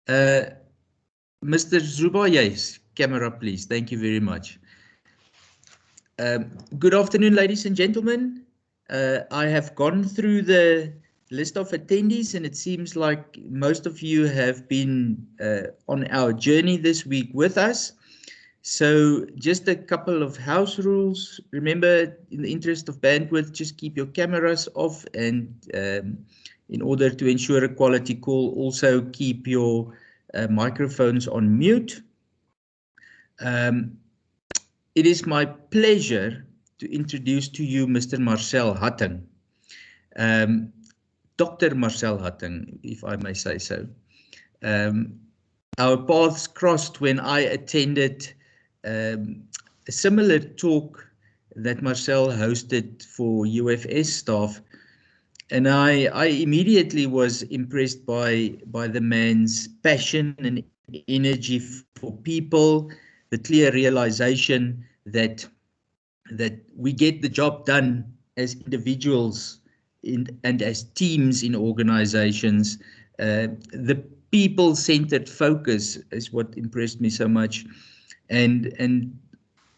Mr. Zuba, yes, camera please. Thank you very much. Good afternoon, ladies and gentlemen. I have gone through the list of attendees, and it seems like most of you have been on our journey this week with us. So just a couple of house rules. Remember, in the interest of bandwidth, just keep your cameras off, and in order to ensure a quality call, also keep your microphones on mute. It is my pleasure to introduce to you Mr. Marcel Hattingh, Dr. Marcel Hattingh, if I may say so. Our paths crossed when I attended a similar talk that Marcel hosted for UFS staff, and I immediately was impressed by the man's passion and energy for people, the clear realization that we get the job done as individuals and as teams in organizations. The people-centered focus is what impressed me so much, and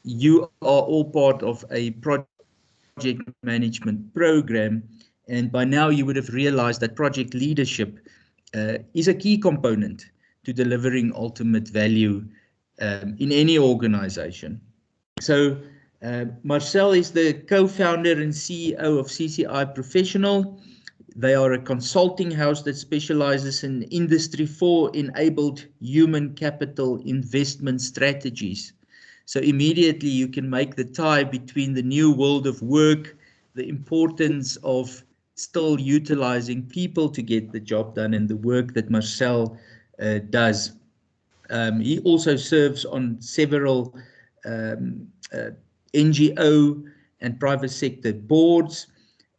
you are all part of a project management program, and by now you would have realized that project leadership is a key component to delivering ultimate value in any organization. So Marcel is the co-founder and CEO of CCI Professional. They are a consulting house that specializes in Industry 4 enabled human capital investment strategies. So immediately you can make the tie between the new world of work, the importance of still utilizing people to get the job done, and the work that Marcel does. He also serves on several NGO and private sector boards,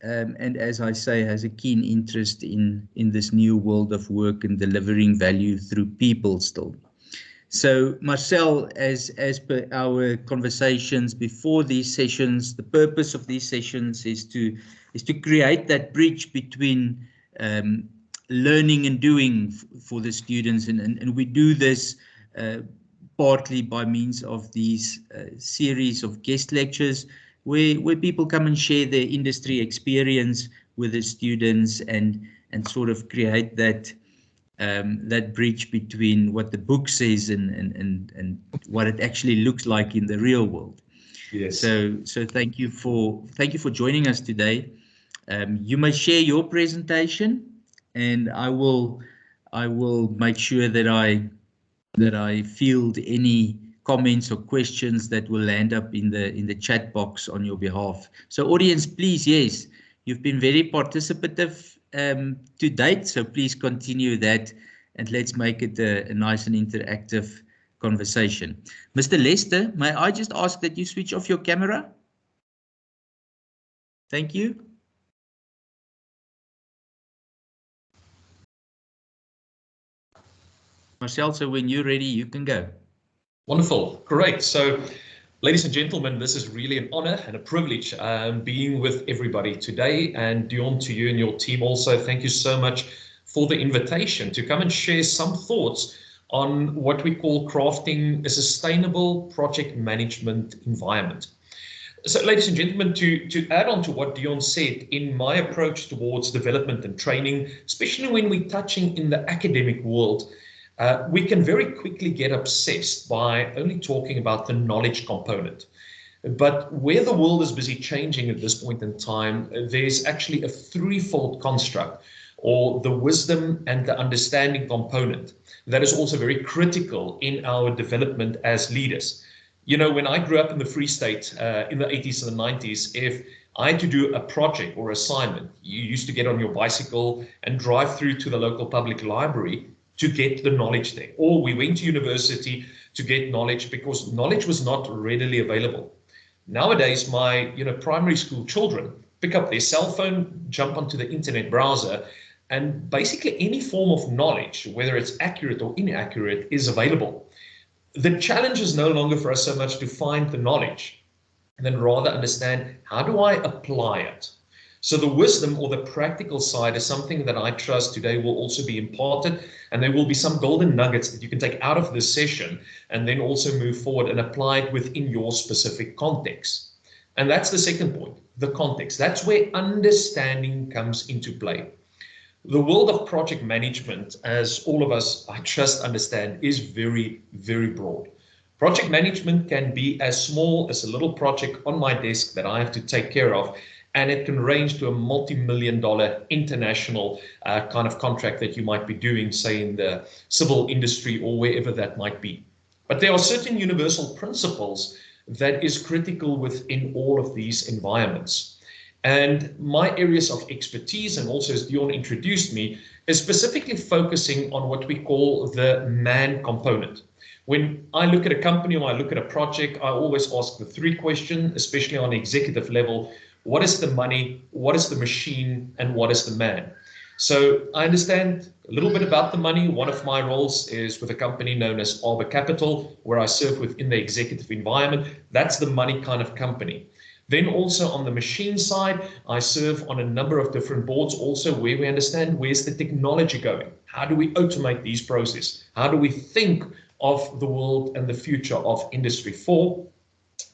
and as I say, has a keen interest in this new world of work and delivering value through people still. So Marcel, as per our conversations before these sessions, the purpose of these sessions is to create that bridge between learning and doing for the students, and we do this partly by means of these series of guest lectures where people come and share their industry experience with the students and sort of create that that bridge between what the book says and what it actually looks like in the real world. Yes. So thank you for joining us today. You may share your presentation, and I will make sure that I field any comments or questions that will land up in the chat box on your behalf. So audience, please, yes, you've been very participative to date, so please continue that, and let's make it a nice and interactive conversation. Mr. Lester, may I just ask that you switch off your camera? Thank you. Marcel, so when you're ready, you can go. Wonderful. Great. So, ladies and gentlemen, this is really an honor and a privilege being with everybody today. And Dion, to you and your team also, thank you so much for the invitation to come and share some thoughts on what we call crafting a sustainable project management environment. So, ladies and gentlemen, to add on to what Dion said, in my approach towards development and training, especially when we're touching in the academic world, we can very quickly get obsessed by only talking about the knowledge component. But where the world is busy changing at this point in time, there's actually a threefold construct, or the wisdom and the understanding component, that is also very critical in our development as leaders. You know, when I grew up in the Free State in the 80s and the 90s, if I had to do a project or assignment, you used to get on your bicycle and drive through to the local public library to get the knowledge there. Or we went to university to get knowledge because knowledge was not readily available. Nowadays, my primary school children pick up their cell phone, jump onto the internet browser, and basically any form of knowledge, whether it's accurate or inaccurate, is available. The challenge is no longer for us so much to find the knowledge, and then rather understand, how do I apply it? So the wisdom or the practical side is something that I trust today will also be imparted, and there will be some golden nuggets that you can take out of this session and then also move forward and apply it within your specific context. And that's the second point, the context. That's where understanding comes into play. The world of project management, as all of us, I trust, understand, is very, very broad. Project management can be as small as a little project on my desk that I have to take care of, and it can range to a multi-million-dollar international kind of contract that you might be doing, say in the civil industry or wherever that might be. But there are certain universal principles that is critical within all of these environments. And my areas of expertise, and also as Dion introduced me, is specifically focusing on what we call the man component. When I look at a company or I look at a project, I always ask the three questions, especially on the executive level: what is the money, what is the machine, and what is the man? So I understand a little bit about the money. One of my roles is with a company known as Arbor Capital, where I serve within the executive environment. That's the money kind of company. Then also on the machine side, I serve on a number of different boards also where we understand where's the technology going. How do we automate these processes? How do we think of the world and the future of Industry 4?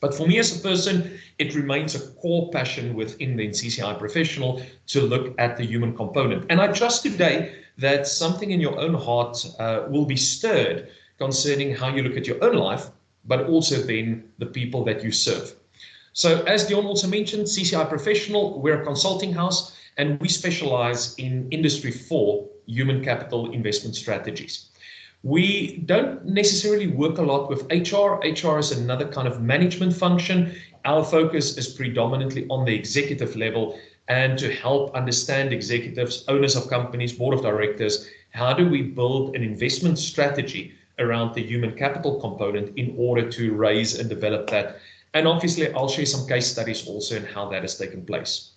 But for me as a person, it remains a core passion within the CCI professional to look at the human component. And I trust today that something in your own heart will be stirred concerning how you look at your own life, but also then the people that you serve. So as Dion also mentioned, CCI Professional, we're a consulting house, and we specialize in Industry 4 human capital investment strategies. We don't necessarily work a lot with HR. HR is another kind of management function. Our focus is predominantly on the executive level and to help understand executives, owners of companies, board of directors, how do we build an investment strategy around the human capital component in order to raise and develop that. And obviously, I'll share some case studies also in how that has taken place.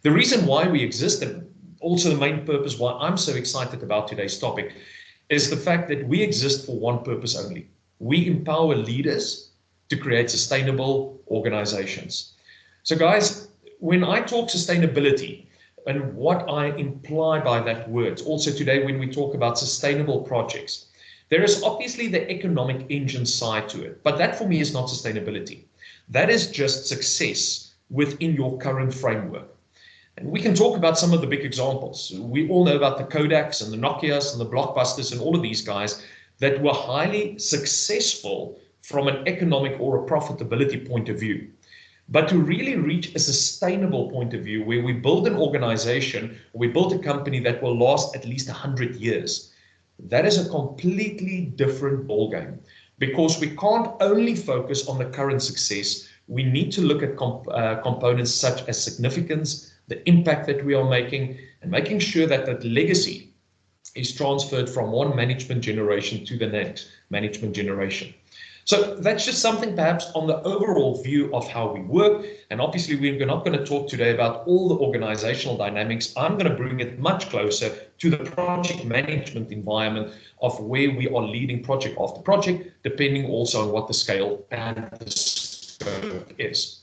The reason why we exist, and also the main purpose why I'm so excited about today's topic, is the fact that we exist for one purpose only. We empower leaders to create sustainable organizations. So guys, when I talk sustainability and what I imply by that word, also today when we talk about sustainable projects, there is obviously the economic engine side to it, but that for me is not sustainability. That is just success within your current framework. And we can talk about some of the big examples. We all know about the Kodaks and the Nokias and the Blockbusters and all of these guys that were highly successful from an economic or a profitability point of view. But to really reach a sustainable point of view where we build an organization, we build a company that will last at least 100 years, that is a completely different ballgame. Because we can't only focus on the current success, we need to look at components such as significance, the impact that we are making, and making sure that that legacy is transferred from one management generation to the next management generation. So that's just something perhaps on the overall view of how we work. And obviously, we're not going to talk today about all the organizational dynamics. I'm going to bring it much closer to the project management environment of where we are leading project after project, depending also on what the scale and the scope is.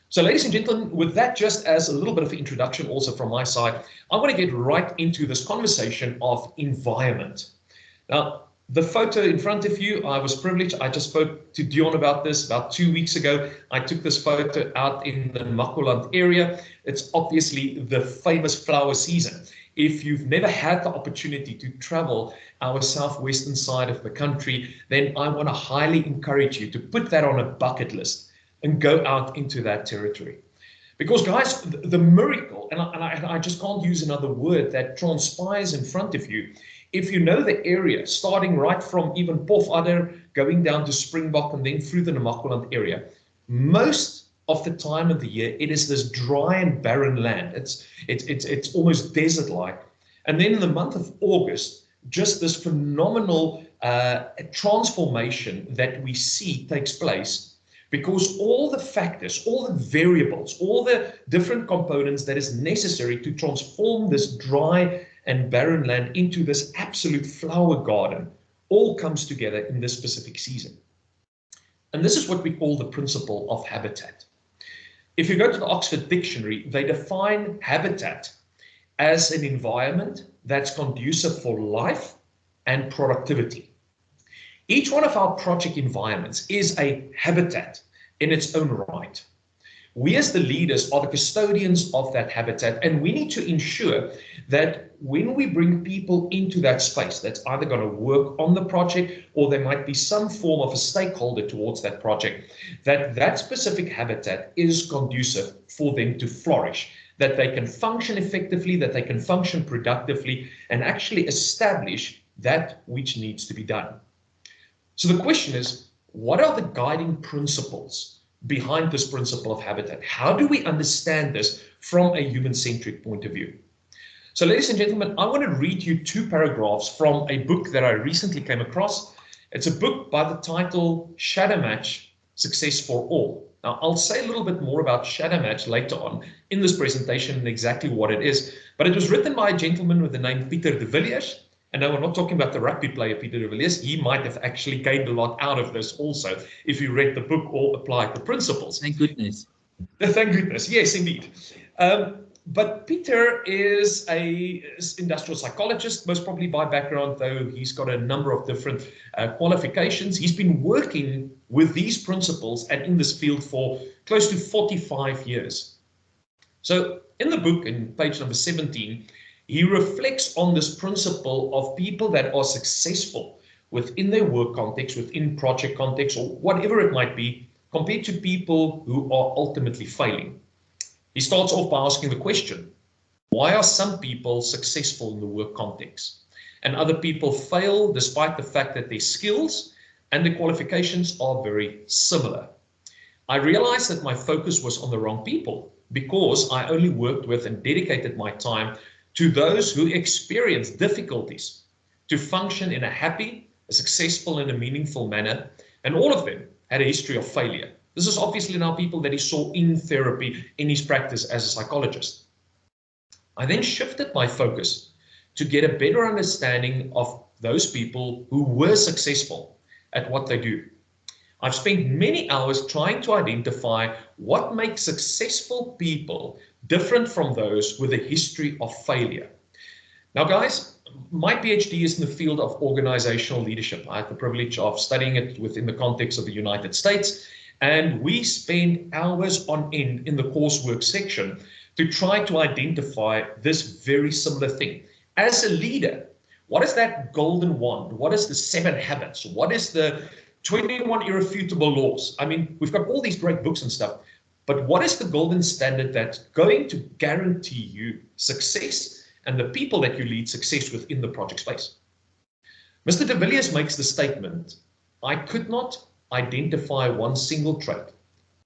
So ladies and gentlemen, with that just as a little bit of introduction also from my side, I want to get right into this conversation of environment. Now, the photo in front of you, I was privileged. I just spoke to Dion about this about 2 weeks ago. I took this photo out in the Makoland area. It's obviously the famous flower season. If you've never had the opportunity to travel our southwestern side of the country, then I want to highly encourage you to put that on a bucket list and go out into that territory. Because guys, the miracle, and I just can't use another word, that transpires in front of you, if you know the area, starting right from even Pofadder, going down to Springbok and then through the Namaqualand area, most of the time of the year, it is this dry and barren land. It's almost desert-like. And then in the month of August, just this phenomenal transformation that we see takes place, because all the factors, all the variables, all the different components that is necessary to transform this dry and barren land into this absolute flower garden all comes together in this specific season. And this is what we call the principle of habitat. If you go to the Oxford Dictionary, they define habitat as an environment that's conducive for life and productivity. Each one of our project environments is a habitat in its own right. We as the leaders are the custodians of that habitat, and we need to ensure that when we bring people into that space that's either going to work on the project or there might be some form of a stakeholder towards that project, that that specific habitat is conducive for them to flourish, that they can function effectively, that they can function productively, and actually establish that which needs to be done. So the question is, what are the guiding principles behind this principle of habitat? How do we understand this from a human-centric point of view? So ladies and gentlemen, I want to read you 2 paragraphs from a book that I recently came across. It's a book by the title Shadow Match, Success for All. Now, I'll say a little bit more about Shadow Match later on in this presentation and exactly what it is, but it was written by a gentleman with the name Peter de Villiers. And now we're not talking about the rugby player Peter de Villiers. He might have actually gained a lot out of this also if you read the book or applied the principles. Thank goodness. Thank goodness. Yes, indeed. But Peter is an industrial psychologist, most probably by background, though he's got a number of different qualifications. He's been working with these principles and in this field for close to 45 years. So in the book, in page number 17, he reflects on this principle of people that are successful within their work context, within project context, or whatever it might be, compared to people who are ultimately failing. He starts off by asking the question, why are some people successful in the work context and other people fail despite the fact that their skills and their qualifications are very similar? I realized that my focus was on the wrong people because I only worked with and dedicated my time to those who experience difficulties to function in a happy, a successful, and a meaningful manner, and all of them had a history of failure. This is obviously now people that he saw in therapy, in his practice as a psychologist. I then shifted my focus to get a better understanding of those people who were successful at what they do. I've spent many hours trying to identify what makes successful people different from those with a history of failure. Now, guys, my PhD is in the field of organizational leadership. I had the privilege of studying it within the context of the United States, and we spend hours on end in the coursework section to try to identify this very similar thing. As a leader, what is that golden wand? What is the 7 habits? What is the 21 irrefutable laws? I mean, we've got all these great books and stuff, but what is the golden standard that's going to guarantee you success and the people that you lead success within the project space? Mr. de Villiers makes the statement, I could not identify one single trait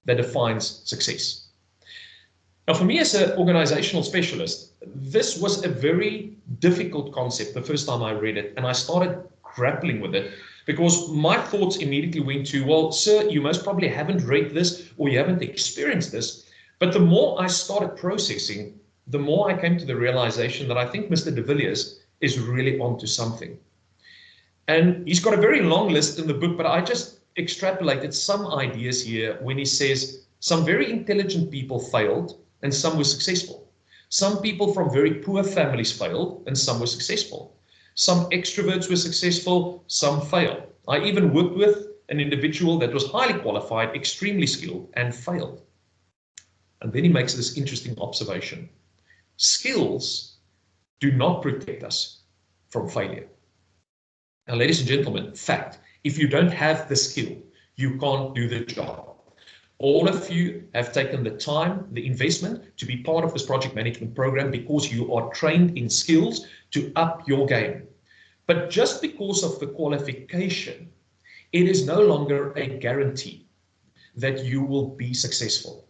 that defines success. Now, for me as an organizational specialist, this was a very difficult concept the first time I read it, and I started grappling with it because my thoughts immediately went to, well, sir, you most probably haven't read this or you haven't experienced this. But the more I started processing, the more I came to the realization that I think Mr. de Villiers is really onto something. And he's got a very long list in the book, but I just extrapolated some ideas here when he says some very intelligent people failed and some were successful. Some people from very poor families failed and some were successful. Some extroverts were successful, some failed. I even worked with an individual that was highly qualified, extremely skilled, and failed. And then he makes this interesting observation. Skills do not protect us from failure. Now, ladies and gentlemen, fact, if you don't have the skill, you can't do the job. All of you have taken the time, the investment to be part of this project management program because you are trained in skills to up your game. But just because of the qualification, it is no longer a guarantee that you will be successful.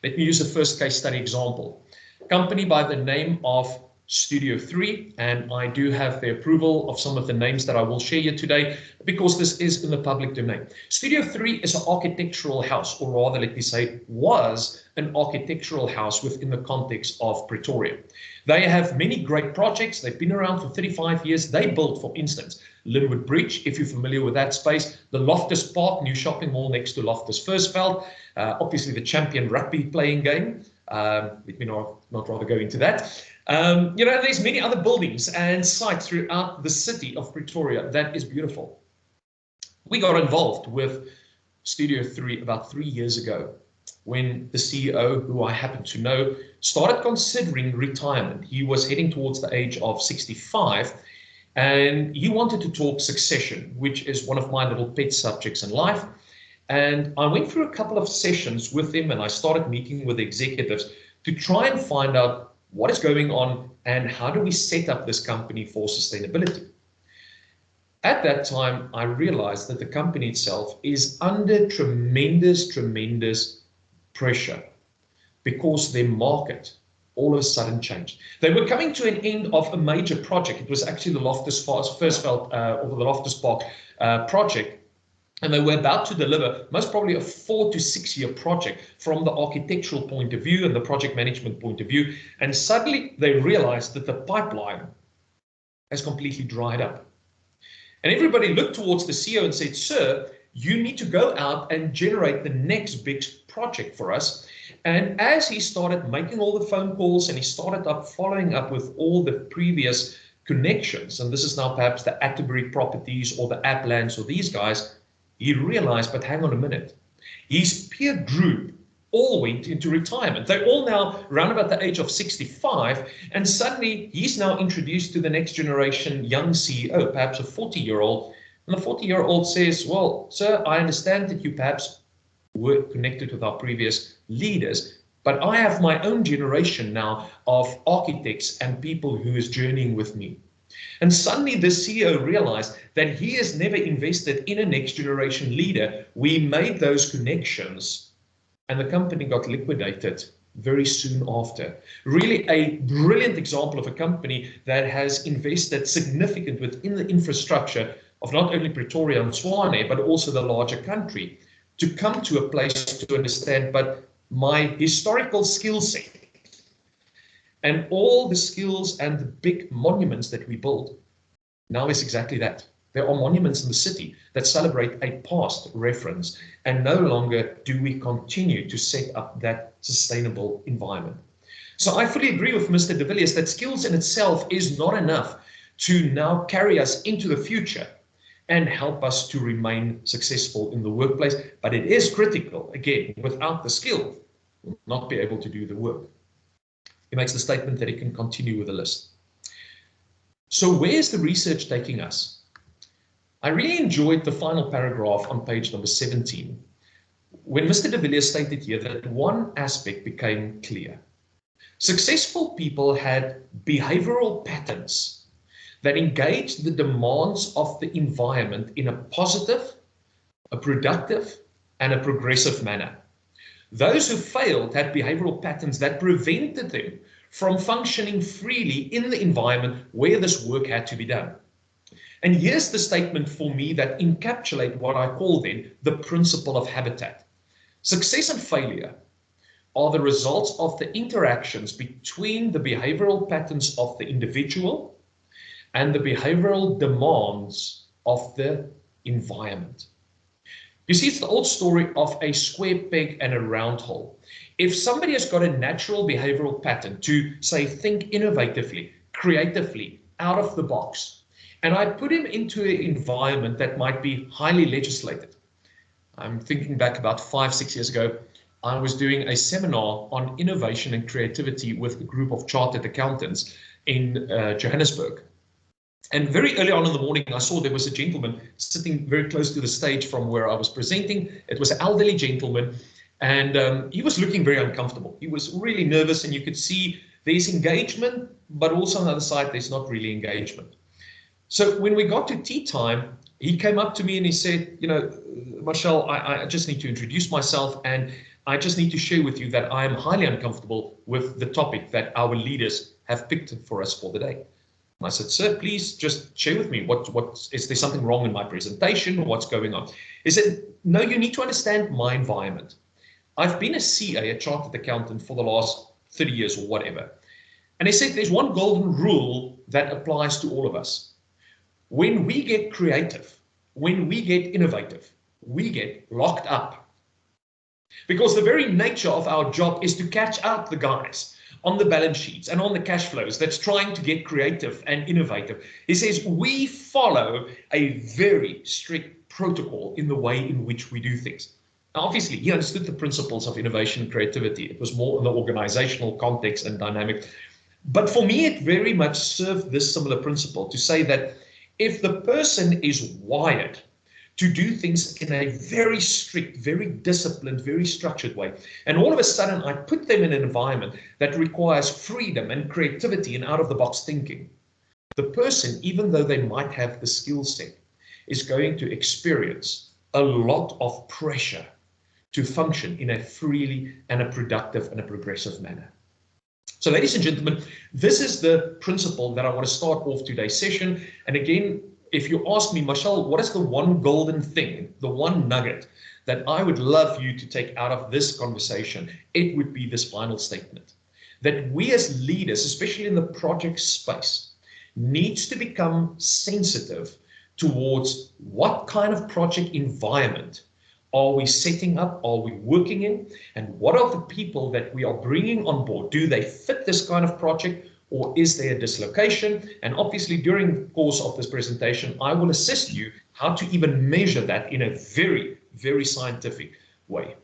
Let me use the first case study example. A company by the name of Studio 3, and I do have the approval of some of the names that I will share here today because this is in the public domain. Studio 3 is an architectural house, or rather, let me say, was an architectural house within the context of Pretoria. They have many great projects. They've been around for 35 years. They built, for instance, Linwood Bridge, if you're familiar with that space, the Loftus Park, new shopping mall next to Loftus Versfeld, obviously the champion rugby playing game. Let me not rather go into that. You know, there's many other buildings and sites throughout the city of Pretoria that is beautiful. We got involved with Studio 3 about 3 years ago when the CEO, who I happen to know, started considering retirement. He was heading towards the age of 65, and he wanted to talk succession, which is one of my little pet subjects in life. And I went through a couple of sessions with him, and I started meeting with executives to try and find out what is going on and how do we set up this company for sustainability. At that time, I realized that the company itself is under tremendous pressure because their market all of a sudden changed. They were coming to an end of a major project. It was actually the Loftus Versfeld or the Loftus Park project. And they were about to deliver most probably a 4 to 6 year project from the architectural point of view and the project management point of view. And suddenly they realized that the pipeline has completely dried up. And everybody looked towards the CEO and said, "Sir, you need to go out and generate the next big project for us." And as he started making all the phone calls and he started following up with all the previous connections, and this is now perhaps the Atterbury Properties or the Applands or these guys, he realized, but hang on a minute, his peer group all went into retirement. They're all now around about the age of 65, and suddenly he's now introduced to the next generation young CEO, perhaps a 40-year-old, and the 40-year-old says, "Well, sir, I understand that you perhaps were connected with our previous leaders, but I have my own generation now of architects and people who is journeying with me." And suddenly the CEO realized that he has never invested in a next generation leader. We made those connections and the company got liquidated very soon after. Really a brilliant example of a company that has invested significant within the infrastructure of not only Pretoria and Tshwane, but also the larger country, to come to a place to understand, but my historical skill set and all the skills and the big monuments that we build now is exactly that. There are monuments in the city that celebrate a past reference, and no longer do we continue to set up that sustainable environment. So I fully agree with Mr. de Villiers that skills in itself is not enough to now carry us into the future and help us to remain successful in the workplace, but it is critical. Again, without the skill, we'll not be able to do the work. He makes the statement that he can continue with the list. So where is the research taking us? I really enjoyed the final paragraph on page number 17, when Mr. de Villiers stated here that one aspect became clear. Successful people had behavioral patterns that engaged the demands of the environment in a positive, a productive, and a progressive manner. Those who failed had behavioral patterns that prevented them from functioning freely in the environment where this work had to be done. And here's the statement for me that encapsulate what I call then the principle of habitat. Success and failure are the results of the interactions between the behavioral patterns of the individual and the behavioral demands of the environment. You see, it's the old story of a square peg and a round hole. If somebody has got a natural behavioral pattern to, say, think innovatively, creatively, out of the box, and I put him into an environment that might be highly legislated. I'm thinking back about 5-6 years ago, I was doing a seminar on innovation and creativity with a group of chartered accountants in Johannesburg. And very early on in the morning, I saw there was a gentleman sitting very close to the stage from where I was presenting. It was an elderly gentleman, and he was looking very uncomfortable. He was really nervous, and you could see there's engagement, but also on the other side, there's not really engagement. So when we got to tea time, he came up to me and he said, you know, Marcel, I just need to introduce myself, and I just need to share with you that I am highly uncomfortable with the topic that our leaders have picked for us for the day. And I said, sir, please just share with me is there something wrong in my presentation? What's going on? He said, no, you need to understand my environment. I've been a CA, a chartered accountant, for the last 30 years or whatever. And he said, there's one golden rule that applies to all of us. When we get creative, when we get innovative, we get locked up. Because the very nature of our job is to catch up the guys on the balance sheets and on the cash flows that's trying to get creative and innovative. He says, we follow a very strict protocol in the way in which we do things. Now, obviously, he understood the principles of innovation and creativity. It was more in the organizational context and dynamic. But for me, it very much served this similar principle to say that if the person is wired to do things in a very strict, very disciplined, very structured way, and all of a sudden I put them in an environment that requires freedom and creativity and out-of-the-box thinking, the person, even though they might have the skill set, is going to experience a lot of pressure to function in a freely and a productive and a progressive manner. So, ladies and gentlemen, this is the principle that I want to start off today's session. And again, if you ask me, Marcel, what is the one golden thing, the one nugget that I would love you to take out of this conversation, it would be this final statement. That we as leaders, especially in the project space, needs to become sensitive towards what kind of project environment are we setting up, are we working in, and what are the people that we are bringing on board? Do they fit this kind of project? Or is there a dislocation? And obviously, during the course of this presentation, I will assist you how to even measure that in a very, very scientific way.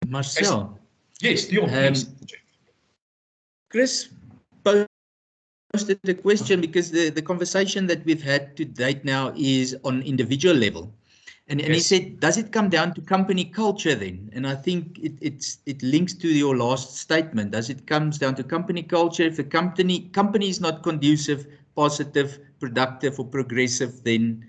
Marcel. Yes, Dion, please. Chris posted a question because the conversation that we've had to date now is on individual level. And he said, does it come down to company culture then? And I think it links to your last statement. Does it comes down to company culture? If the company is not conducive, positive, productive, or progressive, then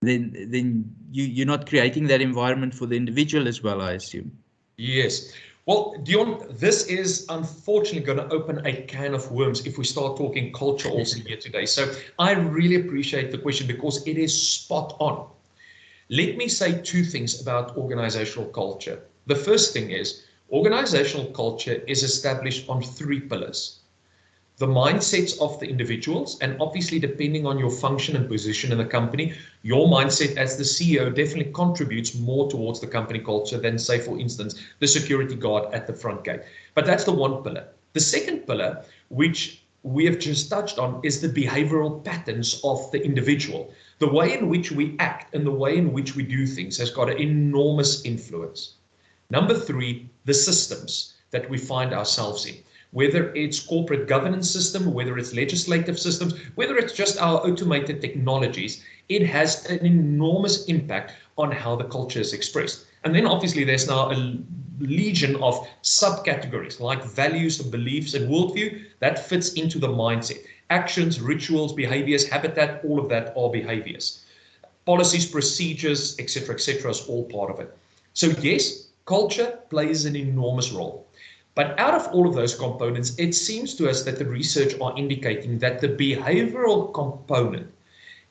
you're not creating that environment for the individual as well, I assume. Yes. Well, Dion, this is unfortunately going to open a can of worms if we start talking culture also here today. So I really appreciate the question because it is spot on. Let me say two things about organizational culture. The first thing is organizational culture is established on three pillars. The mindsets of the individuals, and obviously depending on your function and position in the company, your mindset as the CEO definitely contributes more towards the company culture than, say, for instance, the security guard at the front gate. But that's the one pillar. The second pillar, which we have just touched on, is the behavioral patterns of the individual. The way in which we act and the way in which we do things has got an enormous influence. Number three, the systems that we find ourselves in, whether it's corporate governance system, whether it's legislative systems, whether it's just our automated technologies, it has an enormous impact on how the culture is expressed. And then obviously there's now a legion of subcategories like values and beliefs and worldview that fits into the mindset. Actions, rituals, behaviors, habitat, all of that are behaviors. Policies, procedures, etc., is all part of it. So yes, culture plays an enormous role. But out of all of those components, it seems to us that the research are indicating that the behavioral component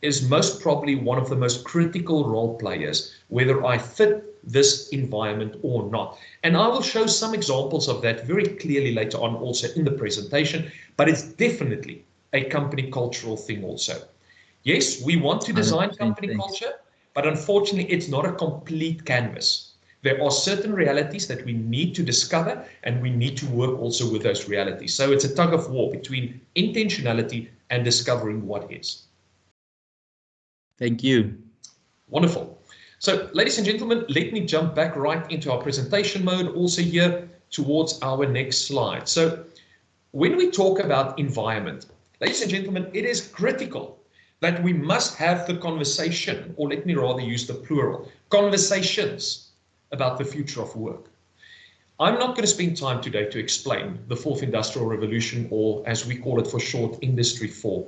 is most probably one of the most critical role players, whether I fit this environment or not. And I will show some examples of that very clearly later on also in the presentation, but it's definitely a company cultural thing also. Yes, we want to design company culture, but unfortunately it's not a complete canvas. There are certain realities that we need to discover and we need to work also with those realities. So it's a tug of war between intentionality and discovering what is. Thank you. Wonderful. So, ladies and gentlemen, let me jump back right into our presentation mode also here towards our next slide. So, when we talk about environment, ladies and gentlemen, it is critical that we must have the conversation, or let me rather use the plural, conversations about the future of work. I'm not going to spend time today to explain the fourth industrial revolution, or as we call it for short, Industry 4.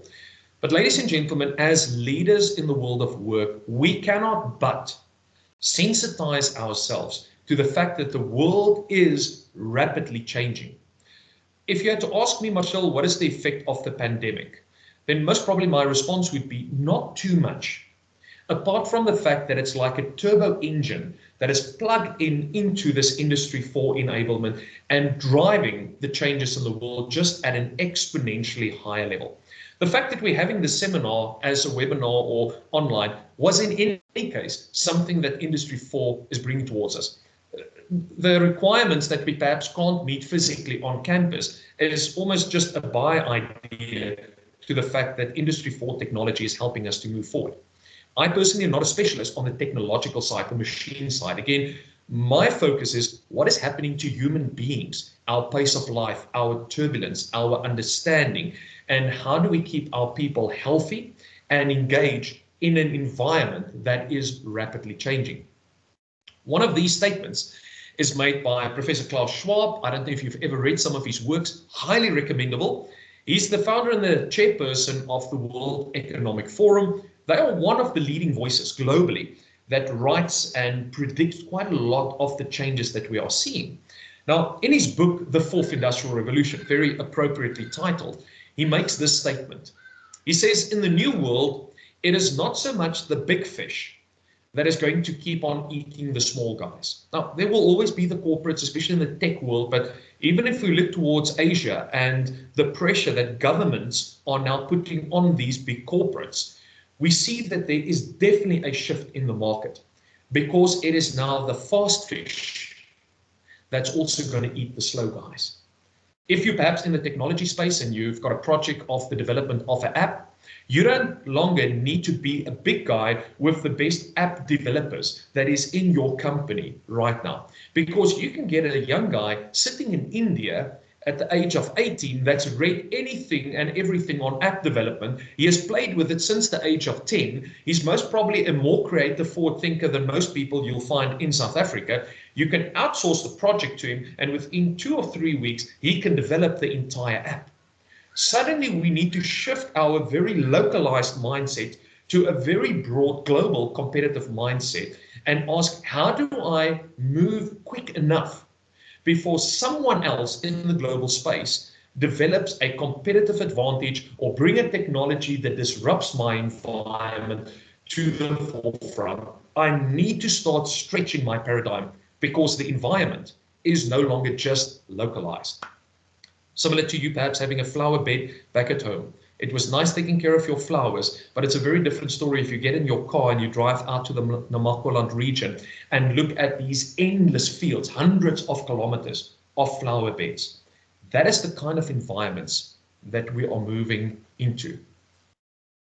But ladies and gentlemen, as leaders in the world of work, we cannot but sensitize ourselves to the fact that the world is rapidly changing. if you had to ask me, Marcel, what is the effect of the pandemic, then most probably my response would be not too much. Apart from the fact that it's like a turbo engine that is plugged into this Industry 4 enablement and driving the changes in the world just at an exponentially higher level. The fact that we're having this seminar as a webinar or online was in any case something that Industry 4 is bringing towards us. The requirements that we perhaps can't meet physically on campus is almost just a by idea to the fact that Industry 4 technology is helping us to move forward. I personally am not a specialist on the technological side, the machine side. Again, my focus is what is happening to human beings, our pace of life, our turbulence, our understanding, and how do we keep our people healthy and engaged in an environment that is rapidly changing. One of these statements is made by Professor Klaus Schwab. I don't know if you've ever read some of his works, highly recommendable. He's the founder and the chairperson of the World Economic Forum. They are one of the leading voices globally that writes and predicts quite a lot of the changes that we are seeing. Now, in his book, The Fourth Industrial Revolution, very appropriately titled, he makes this statement. He says, in the new world, it is not so much the big fish that is going to keep on eating the small guys. Now, there will always be the corporates, especially in the tech world, but even if we look towards Asia and the pressure that governments are now putting on these big corporates, we see that there is definitely a shift in the market because it is now the fast fish that's also going to eat the slow guys. If you're perhaps in the technology space and you've got a project of the development of an app, you don't longer need to be a big guy with the best app developers that is in your company right now, because you can get a young guy sitting in India at the age of 18 that's read anything and everything on app development. He has played with it since the age of 10. He's most probably a more creative forward thinker than most people you'll find in South Africa. You can outsource the project to him, and within 2 or 3 weeks, he can develop the entire app. Suddenly, we need to shift our very localized mindset to a very broad global competitive mindset and ask, how do I move quick enough before someone else in the global space develops a competitive advantage or bring a technology that disrupts my environment to the forefront? I need to start stretching my paradigm because the environment is no longer just localized. Similar to you perhaps having a flower bed back at home. It was nice taking care of your flowers, but it's a very different story if you get in your car and you drive out to the Namaqualand region and look at these endless fields, hundreds of kilometers of flower beds. That is the kind of environments that we are moving into.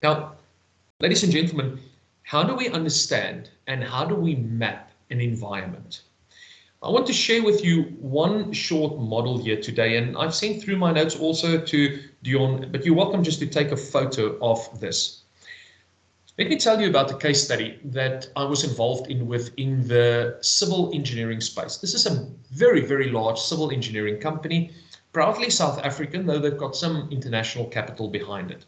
Now, ladies and gentlemen, how do we understand and how do we map an environment? I want to share with you one short model here today, and I've sent through my notes also to Dion, but you're welcome just to take a photo of this. Let me tell you about the case study that I was involved in within the civil engineering space. This is a very, very large civil engineering company, proudly South African, though they've got some international capital behind it.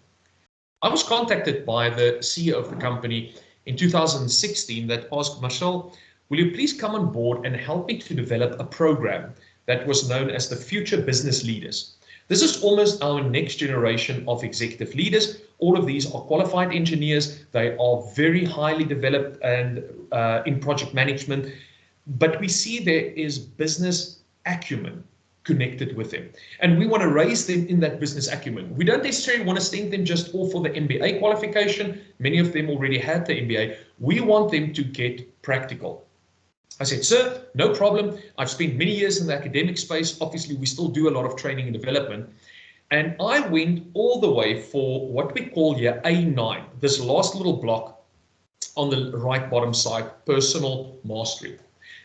I was contacted by the CEO of the company in 2016 that asked, Marcel, will you please come on board and help me to develop a program that was known as the Future Business Leaders? This is almost our next generation of executive leaders. All of these are qualified engineers. They are very highly developed and in project management, but we see there is business acumen connected with them. And we want to raise them in that business acumen. We don't necessarily want to send them just all for the MBA qualification. Many of them already had the MBA. We want them to get practical. I said, sir, no problem. I've spent many years in the academic space. Obviously, we still do a lot of training and development. And I went all the way for what we call here A9, this last little block on the right bottom side, personal mastery.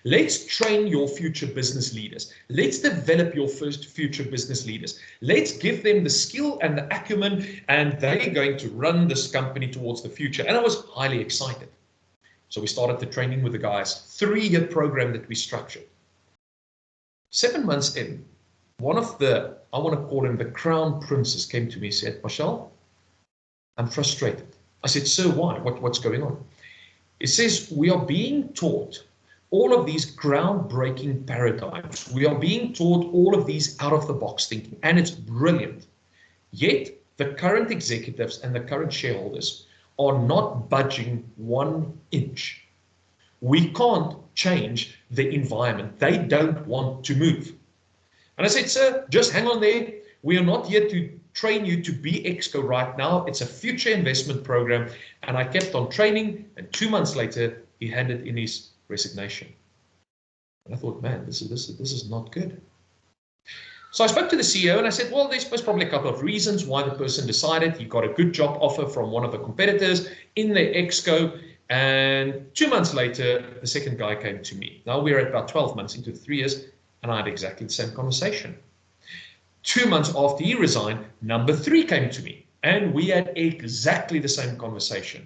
Let's train your future business leaders. Let's develop your first future business leaders. Let's give them the skill and the acumen, and they're going to run this company towards the future. And I was highly excited. So we started the training with the guys, 3-year program that we structured. 7 months in, one of the, I want to call him the crown princes, came to me and said, Marcel, I'm frustrated. I said, sir, why? What's going on? It says we are being taught all of these groundbreaking paradigms. We are being taught all of these out-of-the-box thinking, and it's brilliant. Yet, the current executives and the current shareholders are not budging 1 inch. We can't change the environment. They don't want to move. And I said, sir, just hang on there. We are not here to train you to be Exco right now. It's a future investment program. And I kept on training, and 2 months later, he handed in his resignation. And I thought, man, this is not good. So I spoke to the CEO and I said, well, there's probably a couple of reasons why the person decided. He got a good job offer from one of the competitors in their Exco. And 2 months later, the second guy came to me. Now we're at about 12 months into the 3 years, and I had exactly the same conversation. 2 months after he resigned, number 3 came to me, and we had exactly the same conversation.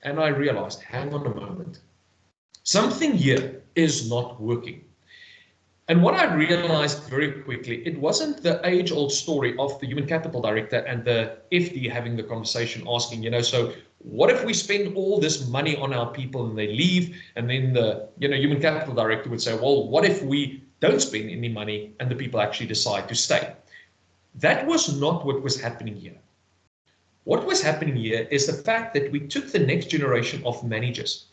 And I realized, hang on a moment, something here is not working. And what I realized very quickly, it wasn't the age-old story of the human capital director and the FD having the conversation asking, so what if we spend all this money on our people and they leave? And then the human capital director would say, well, what if we don't spend any money and the people actually decide to stay? That was not what was happening here. What was happening here is the fact that we took the next generation of managers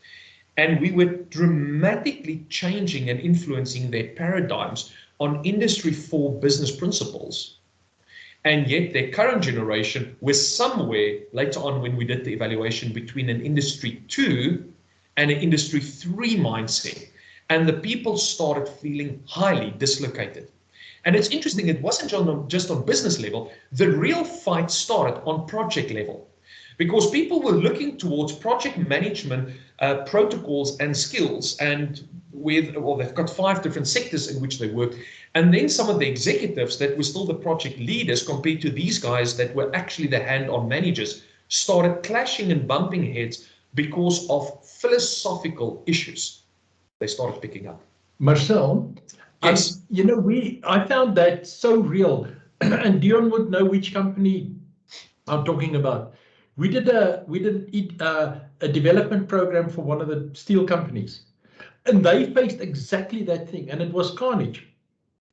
and we were dramatically changing and influencing their paradigms on Industry 4 business principles. And yet their current generation was somewhere later on when we did the evaluation between an Industry 2 and an Industry 3 mindset. And the people started feeling highly dislocated. And it's interesting, it wasn't just on business level. The real fight started on project level, because people were looking towards project management protocols and skills, and they've got 5 different sectors in which they work. And then some of the executives that were still the project leaders compared to these guys that were actually the hand-on managers started clashing and bumping heads because of philosophical issues they started picking up. Marcel, yes. I found that so real, and Dion would know which company I'm talking about. We did a development program for one of the steel companies, and they faced exactly that thing, and it was carnage.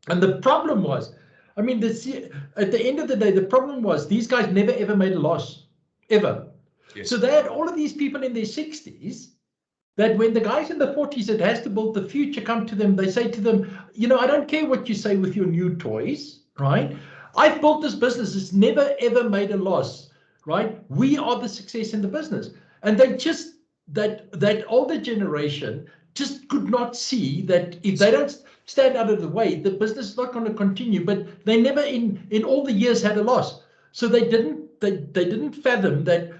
And the problem was, at the end of the day, the problem was these guys never ever made a loss, ever. Yes. So they had all of these people in their 60s that when the guys in the 40s that has to build the future come to them, they say to them, I don't care what you say with your new toys, right? I've built this business, it's never ever made a loss, right? We are the success in the business. And they just, that older generation just could not see that if they don't stand out of the way, the business is not going to continue. But they never in all the years had a loss. So they didn't fathom that,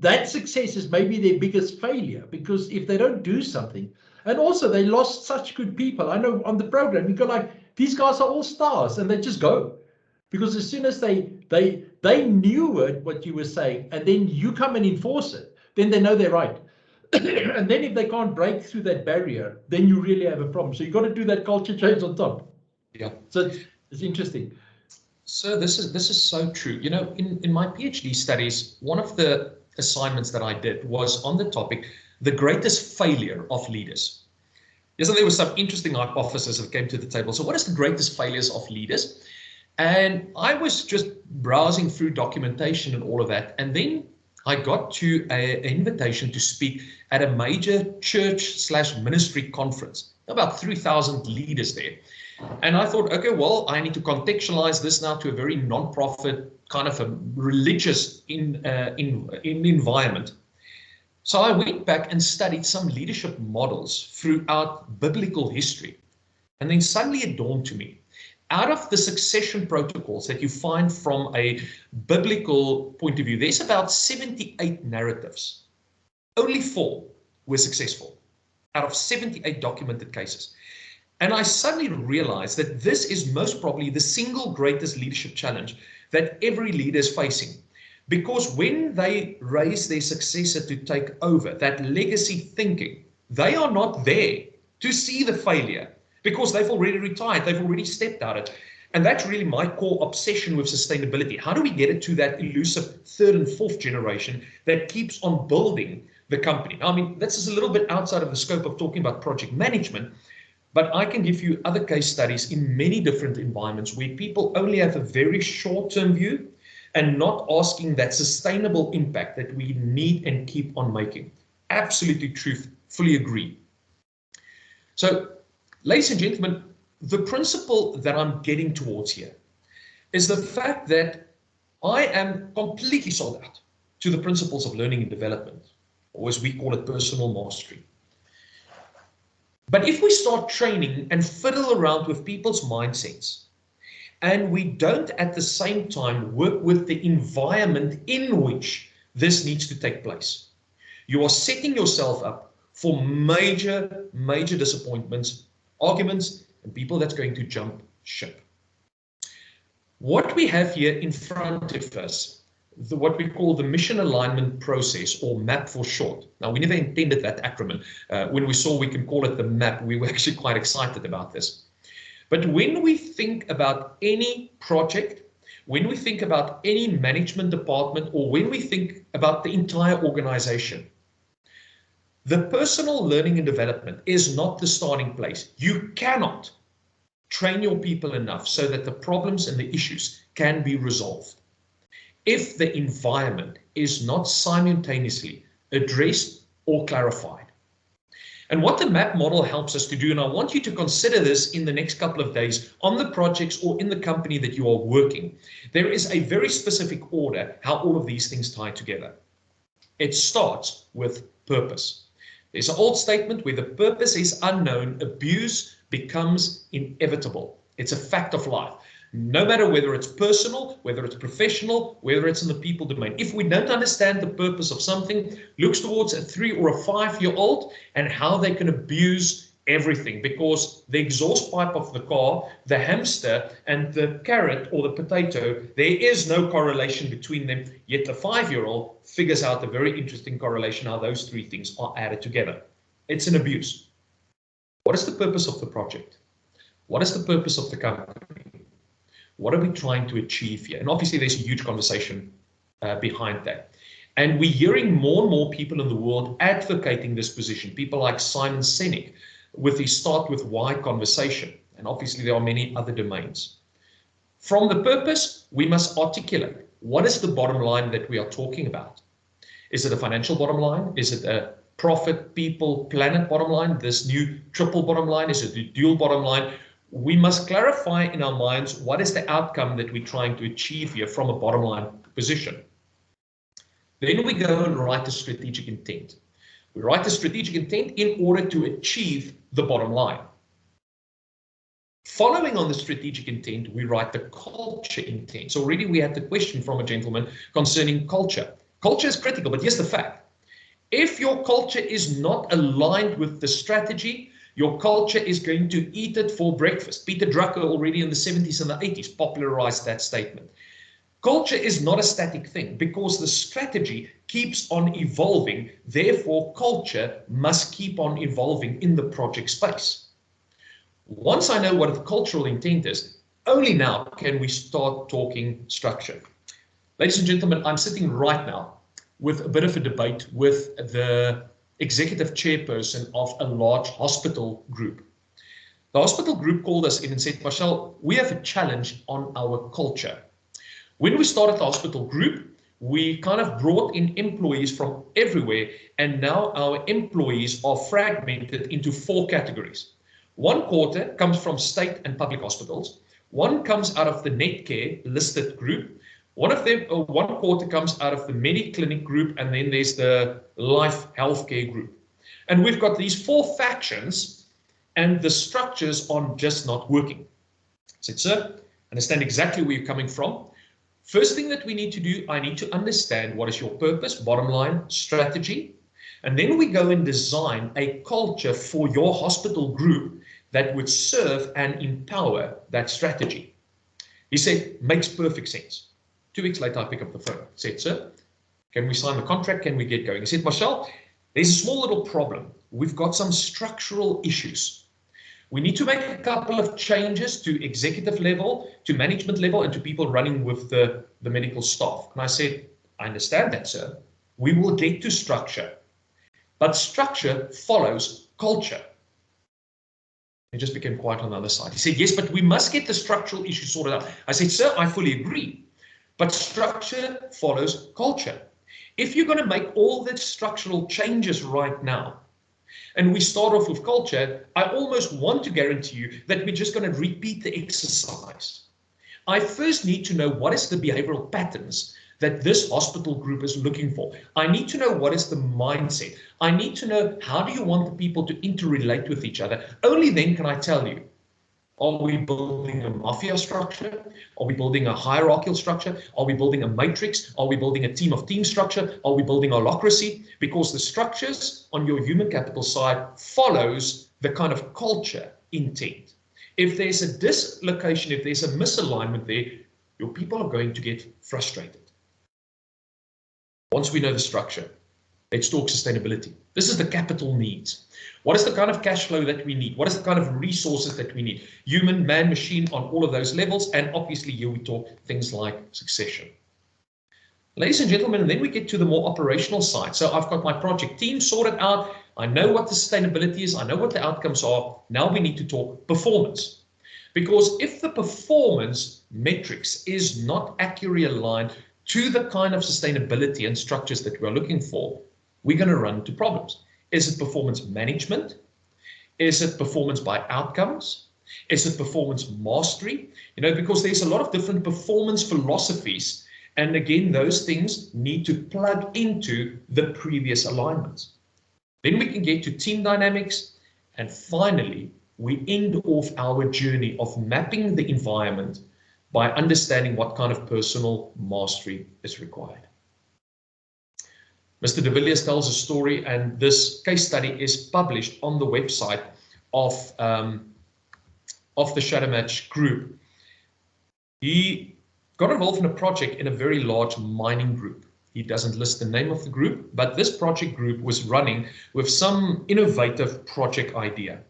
that success is maybe their biggest failure, because if they don't do something, and also they lost such good people. I know on the program, you go like, these guys are all stars, and they just go. Because as soon as they knew what you were saying, and then you come and enforce it, then they know they're right. And then if they can't break through that barrier, then you really have a problem. So you've got to do that culture change on top. Yeah. So it's interesting. So this is so true. In my PhD studies, one of the assignments that I did was on the topic, the greatest failure of leaders. Yes, and there were some interesting hypotheses that came to the table. So what is the greatest failures of leaders? And I was just browsing through documentation and all of that. And then I got to an invitation to speak at a major church/ministry conference, about 3,000 leaders there. And I thought, okay, well, I need to contextualize this now to a very non-profit kind of a religious environment. So I went back and studied some leadership models throughout biblical history. And then suddenly it dawned to me, out of the succession protocols that you find from a biblical point of view, there's about 78 narratives. Only 4 were successful out of 78 documented cases. And I suddenly realized that this is most probably the single greatest leadership challenge that every leader is facing. Because when they raise their successor to take over, that legacy thinking, they are not there to see the failure because they've already retired, they've already stepped out of it. And that's really my core obsession with sustainability. How do we get it to that elusive 3rd and 4th generation that keeps on building the company. Now, I mean, this is a little bit outside of the scope of talking about project management, but I can give you other case studies in many different environments where people only have a very short-term view and not asking that sustainable impact that we need and keep on making. Absolutely truth, fully agree. So, ladies and gentlemen, the principle that I'm getting towards here is the fact that I am completely sold out to the principles of learning and development, or as we call it, personal mastery. But if we start training and fiddle around with people's mindsets, and we don't at the same time work with the environment in which this needs to take place, you are setting yourself up for major, major disappointments, arguments, and people that's going to jump ship. What we have here in front of us, what we call the mission alignment process, or MAP for short. Now, we never intended that acronym. When we saw we can call it the MAP, we were actually quite excited about this. But when we think about any project, when we think about any management department, or when we think about the entire organization, the personal learning and development is not the starting place. You cannot train your people enough so that the problems and the issues can be resolved if the environment is not simultaneously addressed or clarified. And what the MAP model helps us to do, and I want you to consider this in the next couple of days on the projects or in the company that you are working, there is a very specific order how all of these things tie together. It starts with purpose. There's an old statement where the purpose is unknown, abuse becomes inevitable. It's a fact of life. No matter whether it's personal, whether it's professional, whether it's in the people domain. If we don't understand the purpose of something, looks towards a 3 or a 5-year-old and how they can abuse everything, because the exhaust pipe of the car, the hamster, and the carrot or the potato, there is no correlation between them, yet the 5-year-old figures out a very interesting correlation how those 3 things are added together. It's an abuse. What is the purpose of the project? What is the purpose of the company? What are we trying to achieve here? And obviously there's a huge conversation behind that. And we're hearing more and more people in the world advocating this position. People like Simon Sinek with his Start With Why conversation. And obviously there are many other domains. From the purpose, we must articulate what is the bottom line that we are talking about. Is it a financial bottom line? Is it a profit, people, planet bottom line? This new triple bottom line? Is it a dual bottom line? We must clarify in our minds what is the outcome that we're trying to achieve here from a bottom line position. Then we go and write a strategic intent. We write a strategic intent in order to achieve the bottom line. Following on the strategic intent, we write the culture intent. So already we had the question from a gentleman concerning culture. Culture is critical, but here's the fact. If your culture is not aligned with the strategy, your culture is going to eat it for breakfast. Peter Drucker already in the 70s and the 80s popularized that statement. Culture is not a static thing because the strategy keeps on evolving. Therefore, culture must keep on evolving in the project space. Once I know what the cultural intent is, only now can we start talking structure. Ladies and gentlemen, I'm sitting right now with a bit of a debate with the executive chairperson of a large hospital group. The hospital group called us in and said, Marcel, we have a challenge on our culture. When we started the hospital group, we kind of brought in employees from everywhere, and now our employees are fragmented into 4 categories. 1/4 comes from state and public hospitals. 1 comes out of the Netcare listed group. 1/4 comes out of the Mediclinic group, and then there's the Life Healthcare group. And we've got these 4 factions, and the structures are just not working. I said, sir, understand exactly where you're coming from. First thing that we need to do, I need to understand what is your purpose, bottom line, strategy. And then we go and design a culture for your hospital group that would serve and empower that strategy. He said, makes perfect sense. 2 weeks later, I pick up the phone. I said, sir, can we sign the contract? Can we get going? He said, Marcel, there's a small little problem. We've got some structural issues. We need to make a couple of changes to executive level, to management level, and to people running with the medical staff. And I said, I understand that, sir. We will get to structure. but structure follows culture. He just became quiet on the other side. He said, yes, but we must get the structural issue sorted out. I said, sir, I fully agree. But structure follows culture. If you're going to make all the structural changes right now, and we start off with culture, I almost want to guarantee you that we're just going to repeat the exercise. I first need to know what is the behavioral patterns that this hospital group is looking for. I need to know what is the mindset. I need to know how do you want the people to interrelate with each other. Only then can I tell you, are we building a mafia structure? Are we building a hierarchical structure? Are we building a matrix? Are we building a team of team structure? Are we building a holacracy? Because the structures on your human capital side follows the kind of culture intent. If there's a dislocation, if there's a misalignment there, your people are going to get frustrated. Once we know the structure, let's talk sustainability. This is the capital needs. What is the kind of cash flow that we need? What is the kind of resources that we need? Human, man, machine on all of those levels. And obviously here we talk things like succession. Ladies and gentlemen, and then we get to the more operational side. So I've got my project team sorted out. I know what the sustainability is. I know what the outcomes are. Now we need to talk performance. Because if the performance metrics is not accurately aligned to the kind of sustainability and structures that we're looking for, we're going to run into problems. Is it performance management? Is it performance by outcomes? Is it performance mastery? You know, because there's a lot of different performance philosophies. And again, those things need to plug into the previous alignments. Then we can get to team dynamics. And finally, we end off our journey of mapping the environment by understanding what kind of personal mastery is required. Mr. de Villiers tells a story, and this case study is published on the website of the Shadow Match group. He got involved in a project in a very large mining group. He doesn't list the name of the group, but this project group was running with some innovative project idea.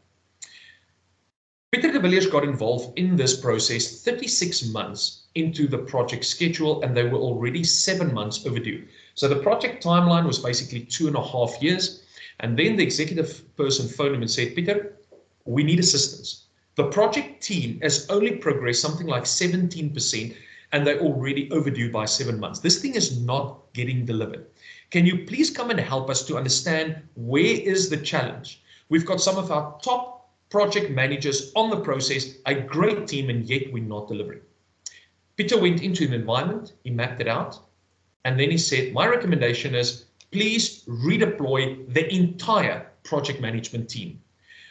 Peter de Villiers got involved in this process 36 months into the project schedule, and they were already 7 months overdue. So the project timeline was basically 2.5 years. And then the executive person phoned him and said, Peter, we need assistance. The project team has only progressed something like 17%, and they're already overdue by 7 months. This thing is not getting delivered. Can you please come and help us to understand where is the challenge? We've got some of our top project managers on the process, a great team, and yet we're not delivering. Peter went into the environment, he mapped it out, and then he said, my recommendation is please redeploy the entire project management team,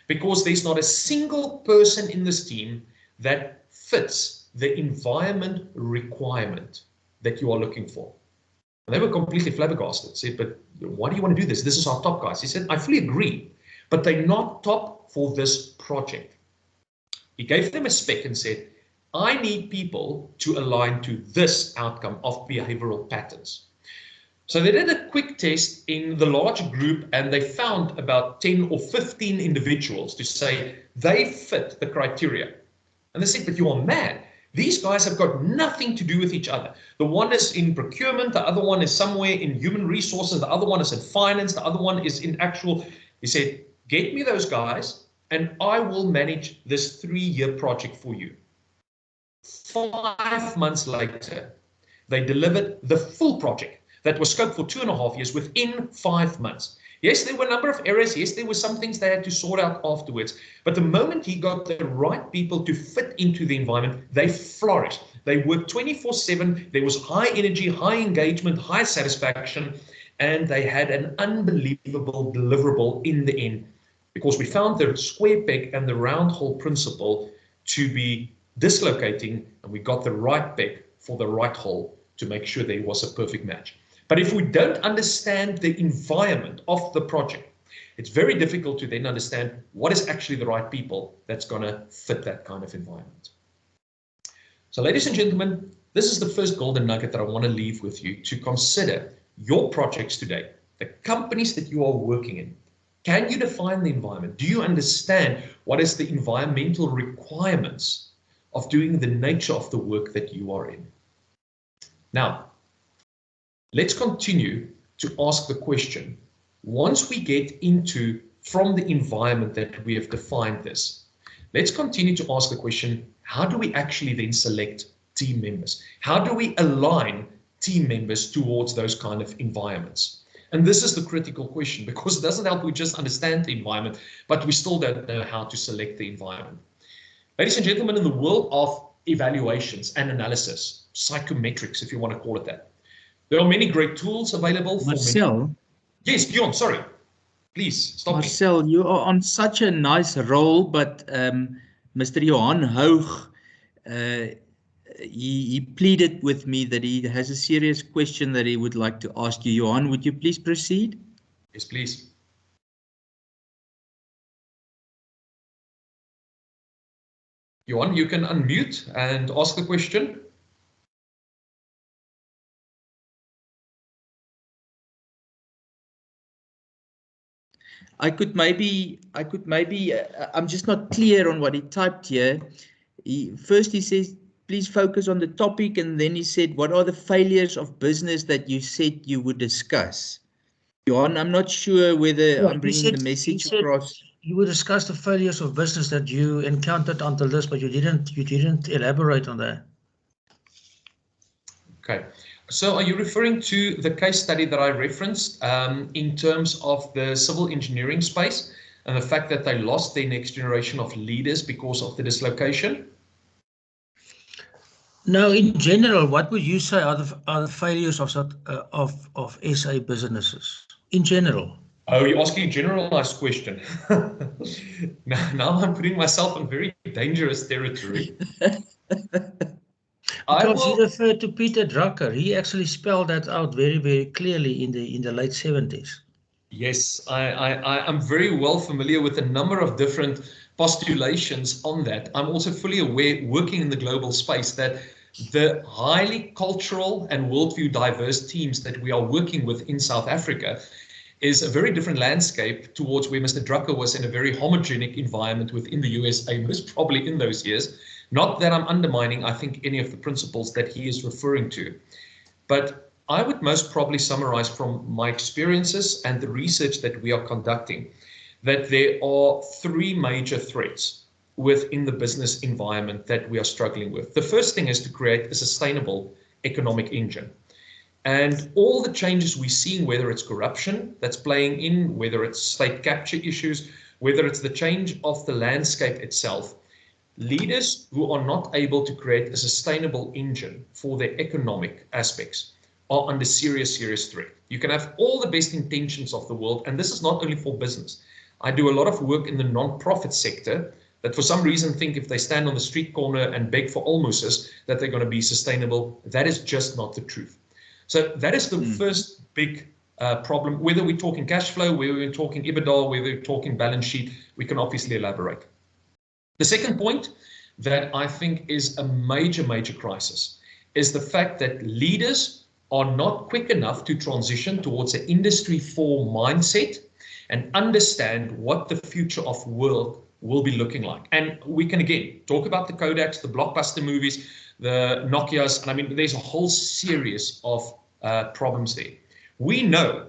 because there's not a single person in this team that fits the environment requirement that you are looking for. And they were completely flabbergasted, said, but why do you want to do this? This is our top guys. He said, I fully agree, but they're not top for this project. He gave them a spec and said, I need people to align to this outcome of behavioral patterns. So they did a quick test in the large group, and they found about 10 or 15 individuals to say they fit the criteria. And they said, but you are mad. These guys have got nothing to do with each other. The one is in procurement, the other one is somewhere in human resources, the other one is in finance, the other one is in actual. He said, get me those guys, and I will manage this 3-year project for you. 5 months later, they delivered the full project that was scoped for 2.5 years within 5 months. Yes, there were a number of errors. Yes, there were some things they had to sort out afterwards. But the moment he got the right people to fit into the environment, they flourished. They worked 24/7. There was high energy, high engagement, high satisfaction, and they had an unbelievable deliverable in the end, because we found the square peg and the round hole principle to be dislocating, and we got the right peg for the right hole to make sure there was a perfect match. But if we don't understand the environment of the project, it's very difficult to then understand what is actually the right people that's going to fit that kind of environment. So ladies and gentlemen, this is the first golden nugget that I want to leave with you to consider your projects today, the companies that you are working in. Can you define the environment? Do you understand what is the environmental requirements of doing the nature of the work that you are in? Now, let's continue to ask the question, Once we get into from the environment that we have defined this, let's continue to ask the question, how do we actually then select team members? How do we align team members towards those kind of environments? And this is the critical question, because it doesn't help we just understand the environment, but we still don't know how to select the environment. Ladies and gentlemen, in the world of evaluations and analysis, psychometrics, if you want to call it that, there are many great tools available for Marcel. Yes, Dion, sorry. Please stop Marcel, you are on such a nice roll, but Mr. Johan Hoog, he pleaded with me that he has a serious question that he would like to ask you. Johan, would you please proceed? Yes, please. Johan, you can unmute and ask the question. I could maybe, I'm just not clear on what he typed here. First he says, please focus on the topic, and then he said, what are the failures of business that you said you would discuss? Johan, I'm not sure whether I'm bringing the message across. You would discuss the failures of business that you encountered until this, but you didn't elaborate on that. Okay. So are you referring to the case study that I referenced in terms of the civil engineering space and the fact that they lost their next generation of leaders because of the dislocation? No, in general, what would you say are the failures of SA businesses in general? Oh, you're asking a generalized question. now I'm putting myself in very dangerous territory. Because you referred to Peter Drucker, he actually spelled that out very, very clearly in the late 70s. Yes, I'm very well familiar with a number of different postulations on that. I'm also fully aware, working in the global space, that the highly cultural and worldview diverse teams that we are working with in South Africa is a very different landscape towards where Mr. Drucker was in a very homogenic environment within the USA, most probably in those years. Not that I'm undermining, I think, any of the principles that he is referring to, but I would most probably summarize from my experiences and the research that we are conducting that there are three major threats within the business environment that we are struggling with. The first thing is to create a sustainable economic engine. And all the changes we're seeing, whether it's corruption that's playing in, whether it's state capture issues, whether it's the change of the landscape itself, leaders who are not able to create a sustainable engine for their economic aspects are under serious threat. You can have all the best intentions of the world, and this is not only for business. I do a lot of work in the non-profit sector that for some reason think if they stand on the street corner and beg for almoses that they're going to be sustainable. That is just not the truth. So that is the first big problem. Whether we're talking cash flow, whether we're talking EBITDA, whether we're talking balance sheet, we can obviously elaborate. The second point that I think is a major crisis is the fact that leaders are not quick enough to transition towards an Industry 4 mindset and understand what the future of work will be looking like. And we can again talk about the Kodaks, the blockbuster movies, the Nokias, and I mean, there's a whole series of problems there. We know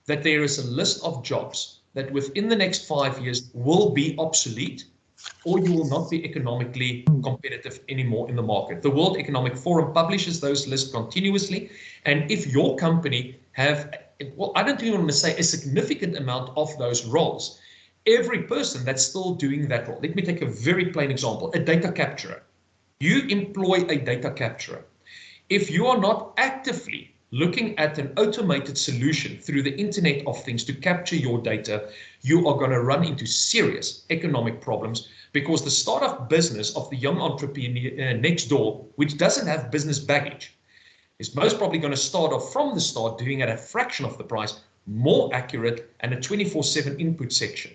that there is a list of jobs that within the next 5 years will be obsolete, or you will not be economically competitive anymore in the market. The World Economic Forum publishes those lists continuously. And if your company have, well, I don't even want to say a significant amount of those roles, every person that's still doing that role. Let me take a very plain example, a data capturer. You employ a data capturer. If you are not actively looking at an automated solution through the Internet of Things to capture your data, you are going to run into serious economic problems, because the startup business of the young entrepreneur next door, which doesn't have business baggage, is most probably going to start off from the start doing at a fraction of the price, more accurate, and a 24/7 input section.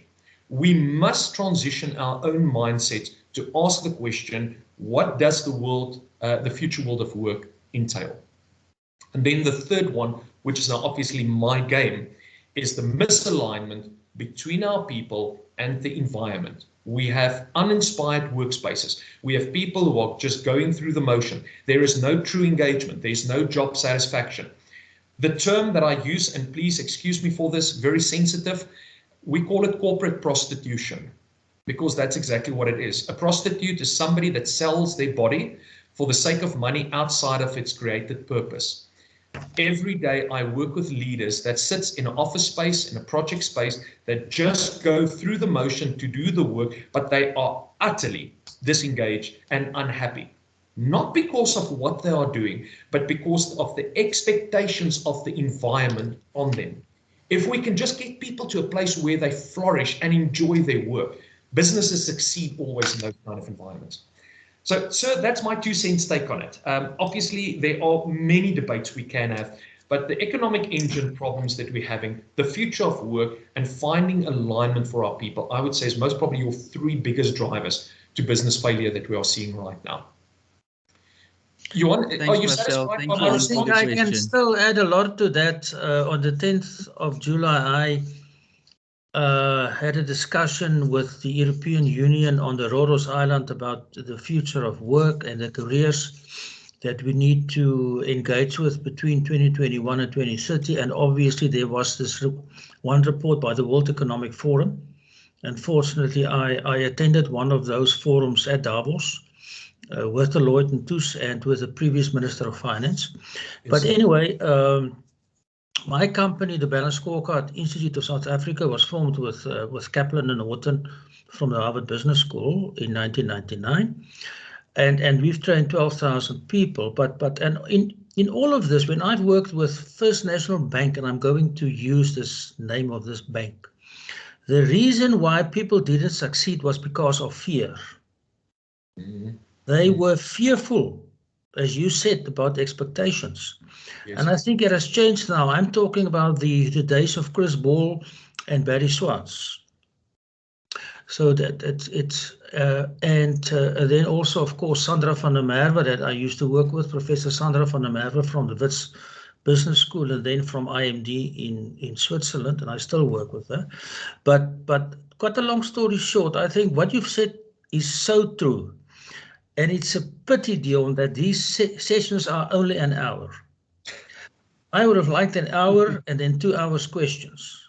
We must transition our own mindset to ask the question, what does the world, the future world of work entail? And then the third one, which is now obviously my game, is the misalignment between our people and the environment. We have uninspired workspaces. We have people who are just going through the motion. There is no true engagement. There's no job satisfaction. The term that I use, and please excuse me for this, very sensitive, we call it corporate prostitution, because that's exactly what it is. A prostitute is somebody that sells their body for the sake of money outside of its created purpose. Every day I work with leaders that sits in an office space, in a project space, that just go through the motion to do the work, but they are utterly disengaged and unhappy. Not because of what they are doing, but because of the expectations of the environment on them. If we can just get people to a place where they flourish and enjoy their work, businesses succeed always in those kind of environments. So, sir, that's my 2 cents take on it. Obviously, there are many debates we can have, but the economic engine problems that we're having, the future of work, and finding alignment for our people, I would say is most probably your 3 biggest drivers to business failure that we are seeing right now. Thanks, are you Marcel. satisfied Thank by you my for I response? think the I can question. still add a lot to that. On the 10th of July, I had a discussion with the European Union on the Roros Island about the future of work and the careers that we need to engage with between 2021 and 2030. And obviously there was this one report by the World Economic Forum. Unfortunately, I attended one of those forums at Davos with Deloitte and Touche and with the previous Minister of Finance. Yes. But anyway, my company, the Balance Scorecard Institute of South Africa, was formed with Kaplan and Horton from the Harvard Business School in 1999, and we've trained 12,000 people. But in all of this, when I've worked with First National Bank, and I'm going to use this name of this bank, the reason why people didn't succeed was because of fear. Mm-hmm. They were fearful, as you said, about expectations. Yes. And I think it has changed now. I'm talking about the days of Chris Ball and Barry Swartz. So that it's then also, of course, Sandra van der Merwe, that I used to work with, Professor Sandra van der Merwe from the Wits Business School, and then from IMD in Switzerland, and I still work with her. But cut a long story short, I think what you've said is so true. And it's a pity, Dion, that these sessions are only an hour. I would have liked an hour and then 2 hours questions,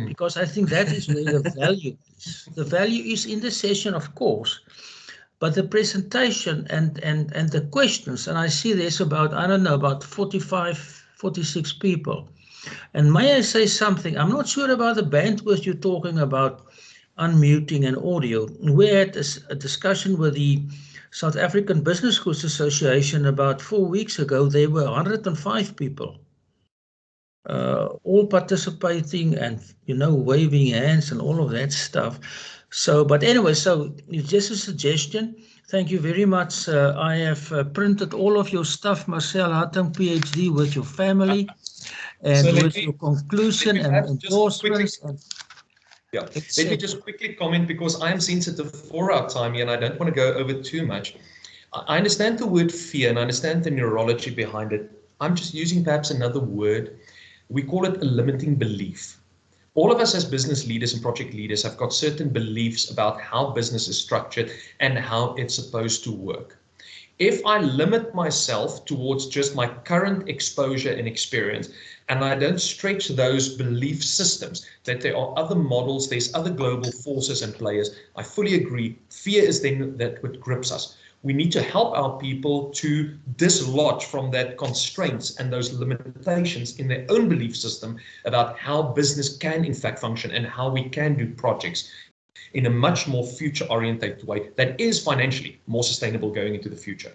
because I think that is where the value is. The value is in the session, of course, but the presentation and the questions, and I see there's about, I don't know, about 45, 46 people. And may I say something? I'm not sure about the bandwidth you're talking about, unmuting and audio. We had a discussion with the South African Business Schools Association about 4 weeks ago. There were 105 people, all participating and, waving hands and all of that stuff. So, but anyway, so it's just a suggestion. Thank you very much. I have printed all of your stuff, Marcel Hattingh, PhD, with your family and So with your conclusion and endorsements. Let me just quickly comment, because I am sensitive for our time here and I don't want to go over too much. I understand the word fear and I understand the neurology behind it. I'm just using perhaps another word. We call it a limiting belief. All of us as business leaders and project leaders have got certain beliefs about how business is structured and how it's supposed to work. If I limit myself towards just my current exposure and experience, and I don't stretch those belief systems, that there are other models, there's other global forces and players, I fully agree. Fear is then that what grips us. We need to help our people to dislodge from that constraints and those limitations in their own belief system about how business can in fact function and how we can do projects in a much more future-oriented way that is financially more sustainable going into the future.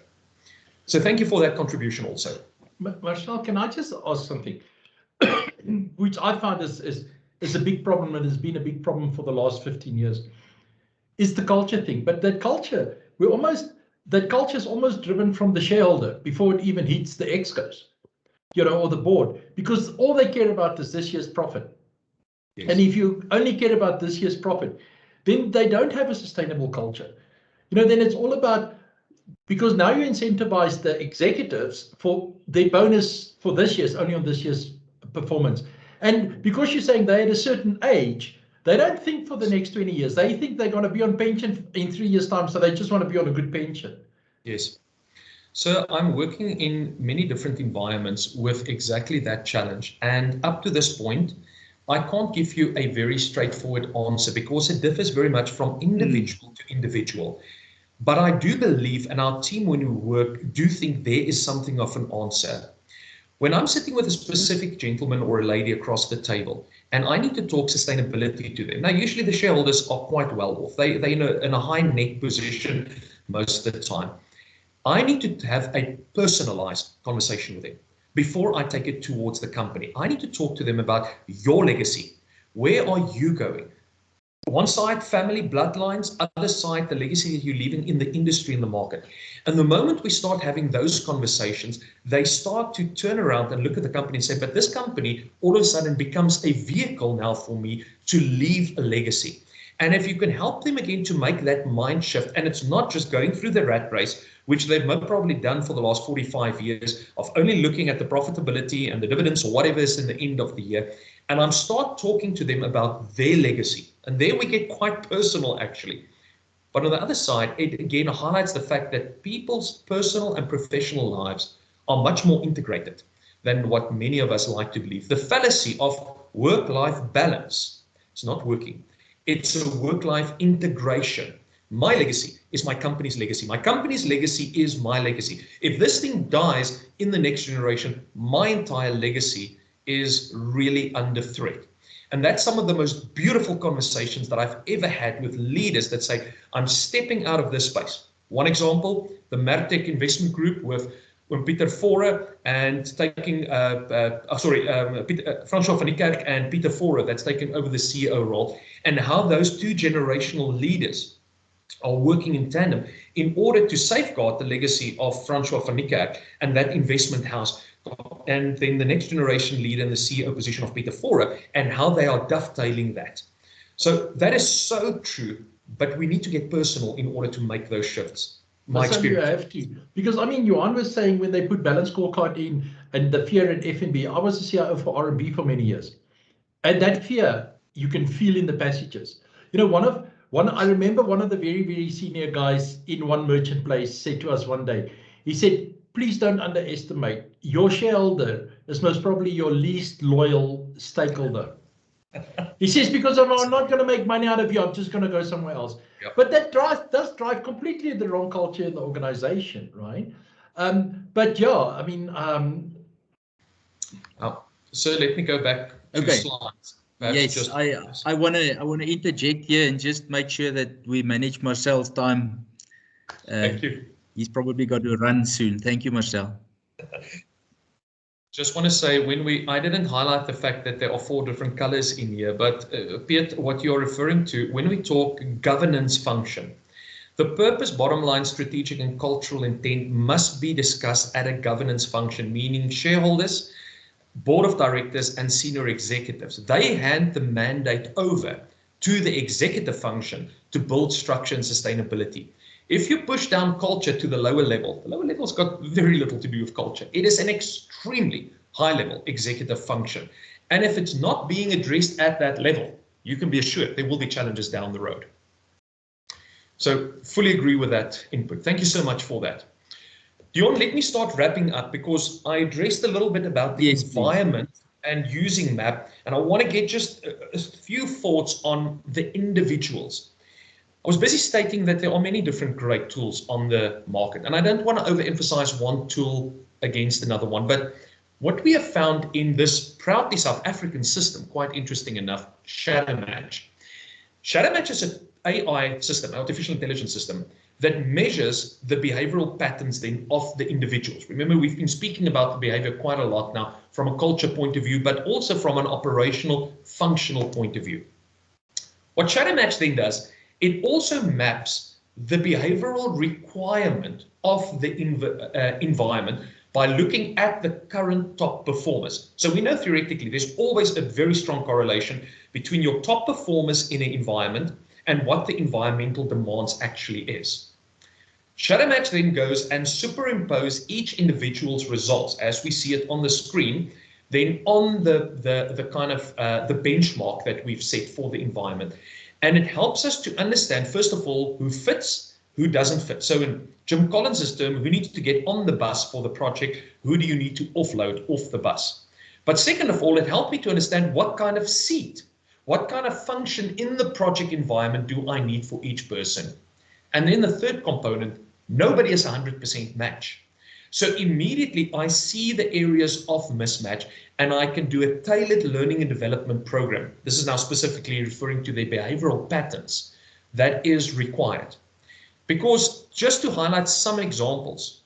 So thank you for that contribution also. Marcel, can I just ask something, which I found is a big problem and has been a big problem for the last 15 years, is the culture thing. But that culture, that culture is almost driven from the shareholder before it even hits the excos, or the board, because all they care about is this year's profit. Yes. And if you only care about this year's profit, then they don't have a sustainable culture. Then it's all about, because now you incentivize the executives for their bonus for this year's, only on this year's performance. And because you're saying they're at a certain age, they don't think for the next 20 years. They think they're going to be on pension in 3 years' time, so they just want to be on a good pension. Yes. So I'm working in many different environments with exactly that challenge. And up to this point, I can't give you a very straightforward answer because it differs very much from individual to individual. But I do believe, and our team when we work, do think there is something of an answer. When I'm sitting with a specific gentleman or a lady across the table, and I need to talk sustainability to them. Now, usually the shareholders are quite well off. They're in a high net position most of the time. I need to have a personalized conversation with them before I take it towards the company. I need to talk to them about your legacy. Where are you going? One side, family, bloodlines, other side, the legacy that you're leaving in the industry, in the market. And the moment we start having those conversations, they start to turn around and look at the company and say, but this company all of a sudden becomes a vehicle now for me to leave a legacy. And if you can help them again to make that mind shift, and it's not just going through the rat race, which they've most probably done for the last 45 years of only looking at the profitability and the dividends or whatever is in the end of the year. And I'm start talking to them about their legacy. And there we get quite personal, actually. But on the other side, it again highlights the fact that people's personal and professional lives are much more integrated than what many of us like to believe. The fallacy of work-life balance is not working. It's a work-life integration. My legacy is my company's legacy. My company's legacy is my legacy. If this thing dies in the next generation, my entire legacy is really under threat. And that's some of the most beautiful conversations that I've ever had with leaders that say, I'm stepping out of this space. One example, the Mertec Investment Group with Pieter Fore and taking, Francois van Niekerk and Pieter Fore that's taken over the CEO role, and how those two generational leaders are working in tandem in order to safeguard the legacy of Francois van Niekerk and that investment house, and then the next generation leader in the CEO position of Pieter Fore, and how they are dovetailing that. So that is so true, but we need to get personal in order to make those shifts. My experience. You have to, because I mean, Johan was saying when they put balance scorecard in and the fear in F&B, I was the CIO for R&B for many years, and that fear you can feel in the passages. You know, I remember one of the very, very senior guys in one merchant place said to us one day, he said, please don't underestimate, your shareholder is most probably your least loyal stakeholder. He says, because I'm not going to make money out of you, I'm just going to go somewhere else. Yep. But that does drive completely the wrong culture in the organization, right? But yeah, I mean... So let me go back to slides. Yes, I want to interject here and just make sure that we manage Marcel's time. Thank you. He's probably got to run soon. Thank you, Marcel. Just want to say, I didn't highlight the fact that there are 4 different colors in here, but Piet, what you're referring to, when we talk governance function, the purpose, bottom line, strategic and cultural intent must be discussed at a governance function, meaning shareholders, board of directors and senior executives. They hand the mandate over to the executive function to build structure and sustainability. If you push down culture to the lower level's got very little to do with culture. It is an extremely high level executive function. And if it's not being addressed at that level, you can be assured there will be challenges down the road. So fully agree with that input. Thank you so much for that. Dion, let me start wrapping up because I addressed a little bit about the environment and using MAP, and I want to get just a few thoughts on the individuals. I was busy stating that there are many different great tools on the market, and I don't want to overemphasize one tool against another one, but what we have found in this proudly South African system, quite interesting enough, ShadowMatch. ShadowMatch is an AI system, artificial intelligence system, that measures the behavioral patterns then of the individuals. Remember, we've been speaking about the behavior quite a lot now from a culture point of view, but also from an operational, functional point of view. What ShadowMatch then does, it also maps the behavioral requirement of the environment by looking at the current top performers. So we know theoretically there's always a very strong correlation between your top performers in an environment and what the environmental demands actually is. ShadowMatch then goes and superimpose each individual's results as we see it on the screen, then on the kind of the benchmark that we've set for the environment. And it helps us to understand, first of all, who fits, who doesn't fit. So in Jim Collins's term, who needs to get on the bus for the project? Who do you need to offload off the bus? But second of all, it helped me to understand what kind of seat, what kind of function in the project environment do I need for each person? And then the third component, nobody is 100% match. So immediately I see the areas of mismatch and I can do a tailored learning and development program. This is now specifically referring to the behavioral patterns that is required. Because just to highlight some examples,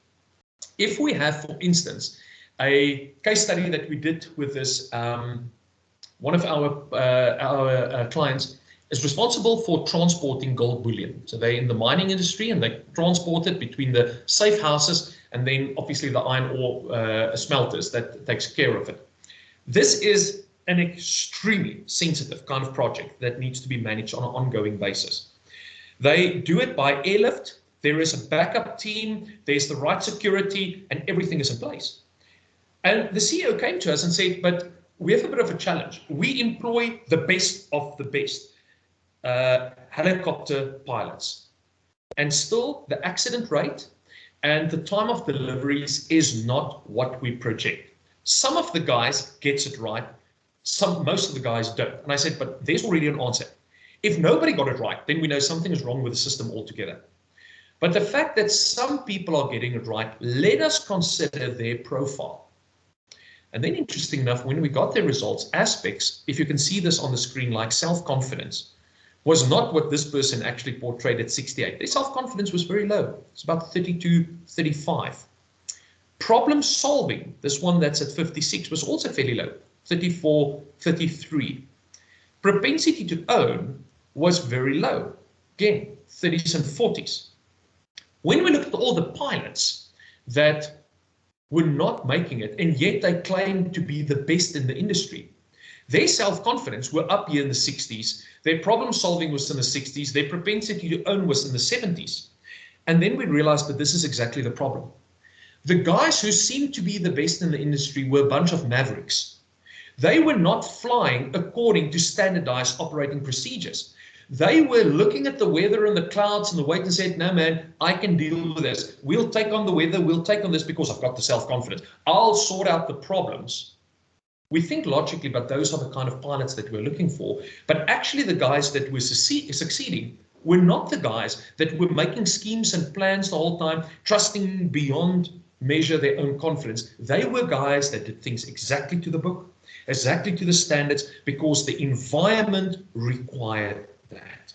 if we have, for instance, a case study that we did with this, one of our clients is responsible for transporting gold bullion. So they're in the mining industry and they transport it between the safe houses and then obviously the iron ore smelters that takes care of it. This is an extremely sensitive kind of project that needs to be managed on an ongoing basis. They do it by airlift. There is a backup team, there's the right security, and everything is in place. And the CEO came to us and said, but we have a bit of a challenge. We employ the best of the best helicopter pilots. And still the accident rate and the time of deliveries is not what we project. Some of the guys gets it right, most of the guys don't. And I said, but there's already an answer. If nobody got it right, then we know something is wrong with the system altogether. But the fact that some people are getting it right, let us consider their profile. And then interesting enough, when we got their results, aspects, if you can see this on the screen, like self-confidence, was not what this person actually portrayed at 68. Their self-confidence was very low. It's about 32, 35. Problem solving, this one that's at 56, was also fairly low, 34, 33. Propensity to own was very low, again, 30s and 40s. When we looked at all the pilots that were not making it, and yet they claimed to be the best in the industry, their self-confidence were up here in the 60s, their problem solving was in the 60s, their propensity to own was in the 70s. And then we realized that this is exactly the problem. The guys who seemed to be the best in the industry were a bunch of mavericks. They were not flying according to standardized operating procedures. They were looking at the weather and the clouds and the weight and said, no, man, I can deal with this. We'll take on the weather. We'll take on this because I've got the self-confidence. I'll sort out the problems. We think logically, but those are the kind of pilots that we're looking for. But actually the guys that were succeeding were not the guys that were making schemes and plans the whole time, trusting beyond measure their own confidence. They were guys that did things exactly to the book, exactly to the standards, because the environment required that.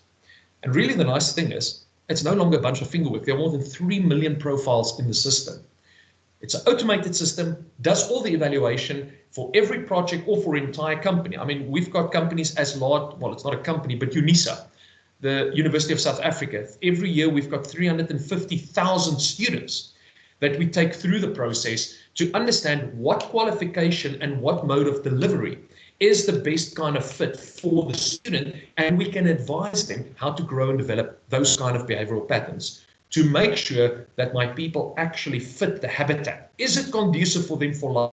And really the nice thing is, it's no longer a bunch of fingerwork. There are more than 3 million profiles in the system. It's an automated system, does all the evaluation for every project or for an entire company. I mean, we've got companies as large, well, it's not a company, but UNISA, the University of South Africa. Every year we've got 350,000 students that we take through the process to understand what qualification and what mode of delivery is the best kind of fit for the student, and we can advise them how to grow and develop those kind of behavioral patterns to make sure that my people actually fit the habitat. Is it conducive for them for life?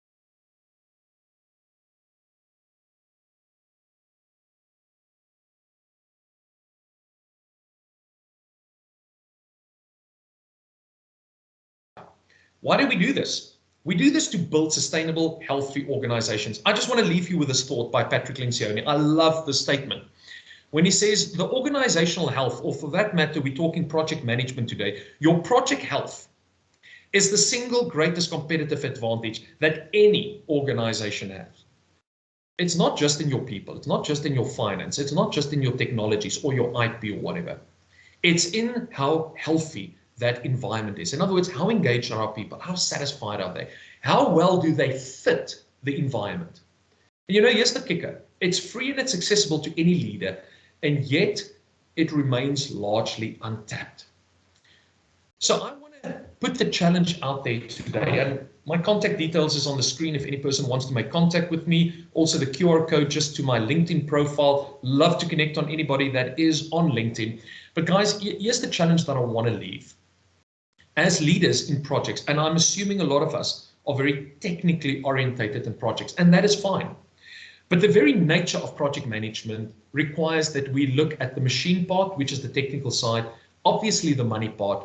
Why do we do this? We do this to build sustainable, healthy organizations. I just want to leave you with this thought by Patrick Lencioni. I love the statement. When he says the organizational health, or for that matter, we're talking project management today, your project health is the single greatest competitive advantage that any organization has. It's not just in your people, it's not just in your finance, it's not just in your technologies or your IP or whatever. It's in how healthy that environment is. In other words, how engaged are our people? How satisfied are they? How well do they fit the environment? You know, here's the kicker. It's free and it's accessible to any leader, and yet it remains largely untapped. So I want to put the challenge out there today, and my contact details is on the screen if any person wants to make contact with me. Also the QR code just to my LinkedIn profile. Love to connect on anybody that is on LinkedIn. But guys, here's the challenge that I want to leave. As leaders in projects, and I'm assuming a lot of us are very technically orientated in projects, and that is fine. But the very nature of project management requires that we look at the machine part, which is the technical side, obviously the money part,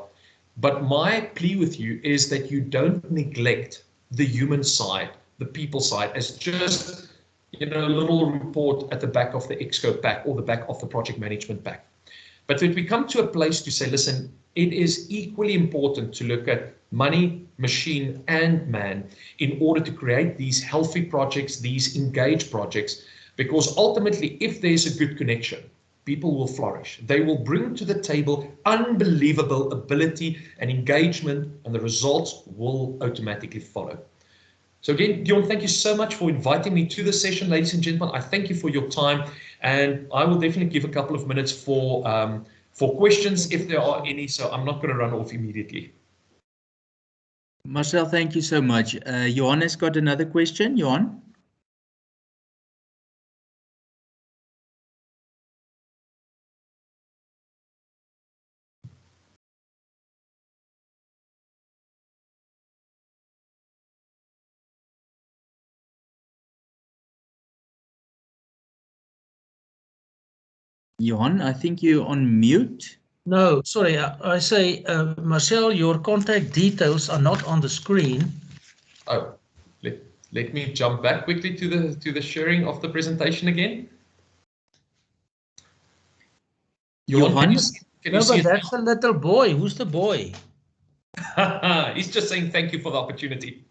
but my plea with you is that you don't neglect the human side, the people side, as just, a little report at the back of the Exco pack or the back of the project management pack. But when we come to a place to say, listen, it is equally important to look at money, machine, and man in order to create these healthy projects, these engaged projects, because ultimately, if there's a good connection, people will flourish. They will bring to the table unbelievable ability and engagement, and the results will automatically follow. So again, Dion, thank you so much for inviting me to the session, ladies and gentlemen. I thank you for your time, and I will definitely give a couple of minutes for questions if there are any, so I'm not going to run off immediately. Marcel, thank you so much. Johan has got another question. Johan? Johan, I think you're on mute. No, sorry, I say, Marcel, your contact details are not on the screen. Oh, let me jump back quickly to the sharing of the presentation again. Johan? Can you see it? That's a little boy. Who's the boy? He's just saying thank you for the opportunity.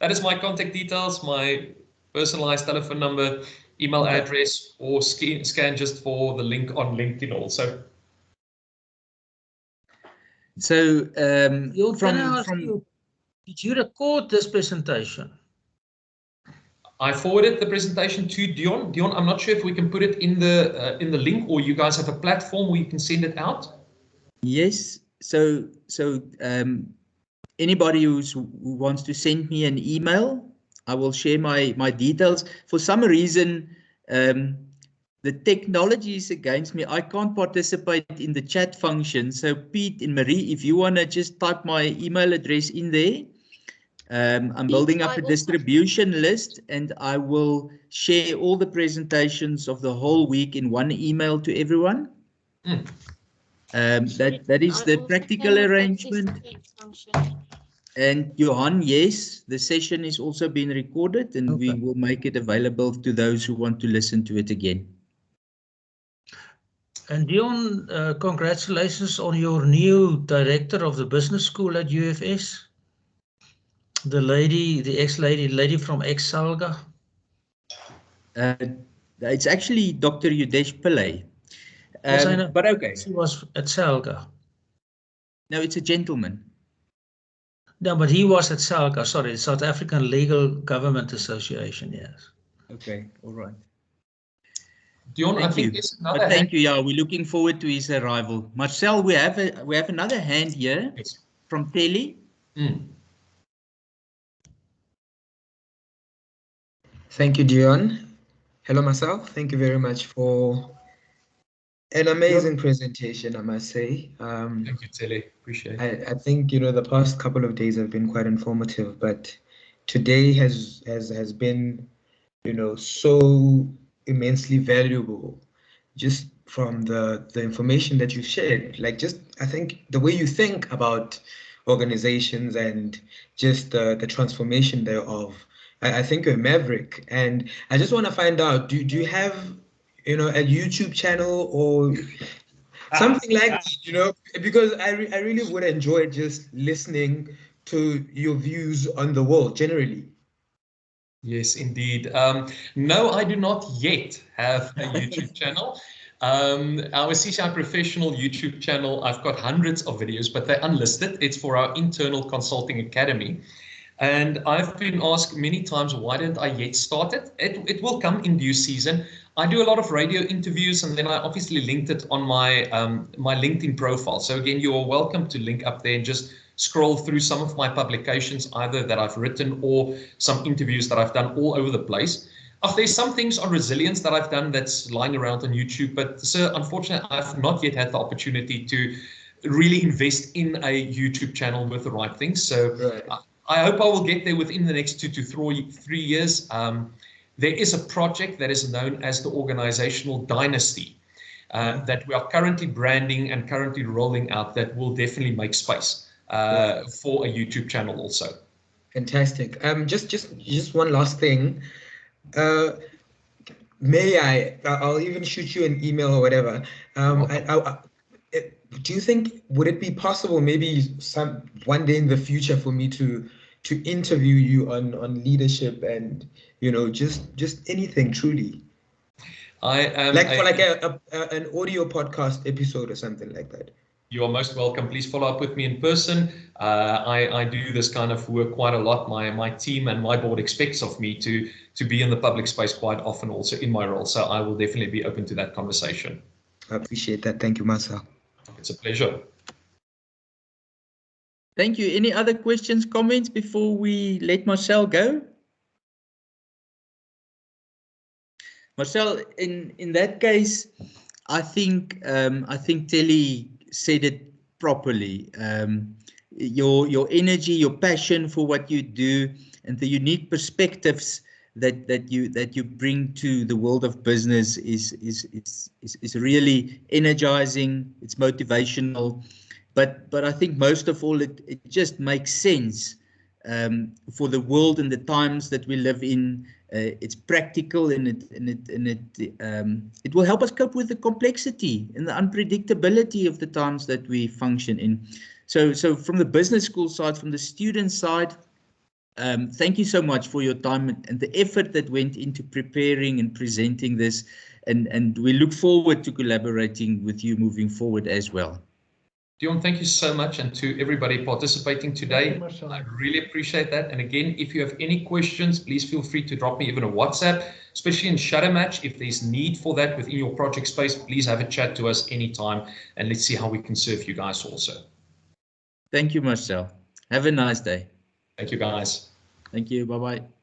That is my contact details, my personalized telephone number, email address, or scan just for the link on LinkedIn also. So did you record this presentation? I forwarded the presentation to Dion. Dion, I'm not sure if we can put it in the link, or you guys have a platform where you can send it out. Yes. So anybody who wants to send me an email, I will share my details. For some reason, the technology is against me. I can't participate in the chat function. So Pete and Marie, if you want to just type my email address in there, I'm building up a distribution list, and I will share all the presentations of the whole week in one email to everyone. That is the practical arrangement. And Johan, yes, the session is also being recorded, and we will make it available to those who want to listen to it again. And Dion, congratulations on your new director of the business school at UFS. The ex-lady from ex-Salga. It's actually Dr. Yudesh Pillay. But okay. She was at Salga. No, it's a gentleman. No, but he was at Salga, sorry, South African Legal Government Association, yes. Okay, all right. Dion, thank you. Thank you. Yeah, we're looking forward to his arrival. Marcel, we have another hand here from Telly. Thank you, Dion. Hello, Marcel. Thank you very much for an amazing presentation, I must say. Thank you, Telly. Appreciate it. I think, the past couple of days have been quite informative, but today has been, so immensely valuable, just from the information that you've shared. Like, just, I think the way you think about organizations and just the transformation thereof. I think you're a maverick, and I just want to find out, do you have, a YouTube channel or something like that, because I really would enjoy just listening to your views on the world generally. Yes, indeed. No, I do not yet have a YouTube channel. Our CCI Professional YouTube channel, I've got hundreds of videos, but they're unlisted. It's for our internal consulting academy. And I've been asked many times, why didn't I yet start it? It will come in due season. I do a lot of radio interviews, and then I obviously linked it on my my LinkedIn profile. So again, you are welcome to link up there and just scroll through some of my publications, either that I've written or some interviews that I've done all over the place. There's some things on resilience that I've done that's lying around on YouTube, but sir, unfortunately, I've not yet had the opportunity to really invest in a YouTube channel with the right things. So I hope I will get there within the next 2 to 3 years. There is a project that is known as the Organizational Dynasty. that we are currently branding and currently rolling out that will definitely make space for a YouTube channel also. Fantastic. Just one last thing. I'll even shoot you an email or whatever. Do you think, would it be possible maybe one day in the future for me to interview you on leadership and, you know, just anything truly? An audio podcast episode or something like that. You are most welcome. Please follow up with me in person. I do this kind of work quite a lot. My team and my board expects of me to be in the public space quite often also in my role. So I will definitely be open to that conversation. I appreciate that. Thank you, Marcel. It's a pleasure. Thank you. Any other questions, comments before we let Marcel go? Marcel, in that case, I think Telly said it properly. Your energy, your passion for what you do, and the unique perspectives that you bring to the world of business is really energizing. It's motivational, but I think most of all it just makes sense for the world and the times that we live in. It's practical, and it will help us cope with the complexity and the unpredictability of the times that we function in. So from the business school side, from the student side, thank you so much for your time and the effort that went into preparing and presenting this, and we look forward to collaborating with you moving forward as well. Dion, thank you so much, and to everybody participating today. I really appreciate that. And again, if you have any questions, please feel free to drop me even a WhatsApp, especially in Shadow Match. If there's need for that within your project space, please have a chat to us anytime, and let's see how we can serve you guys also. Thank you, Marcel. Have a nice day. Thank you, guys. Thank you. Bye-bye.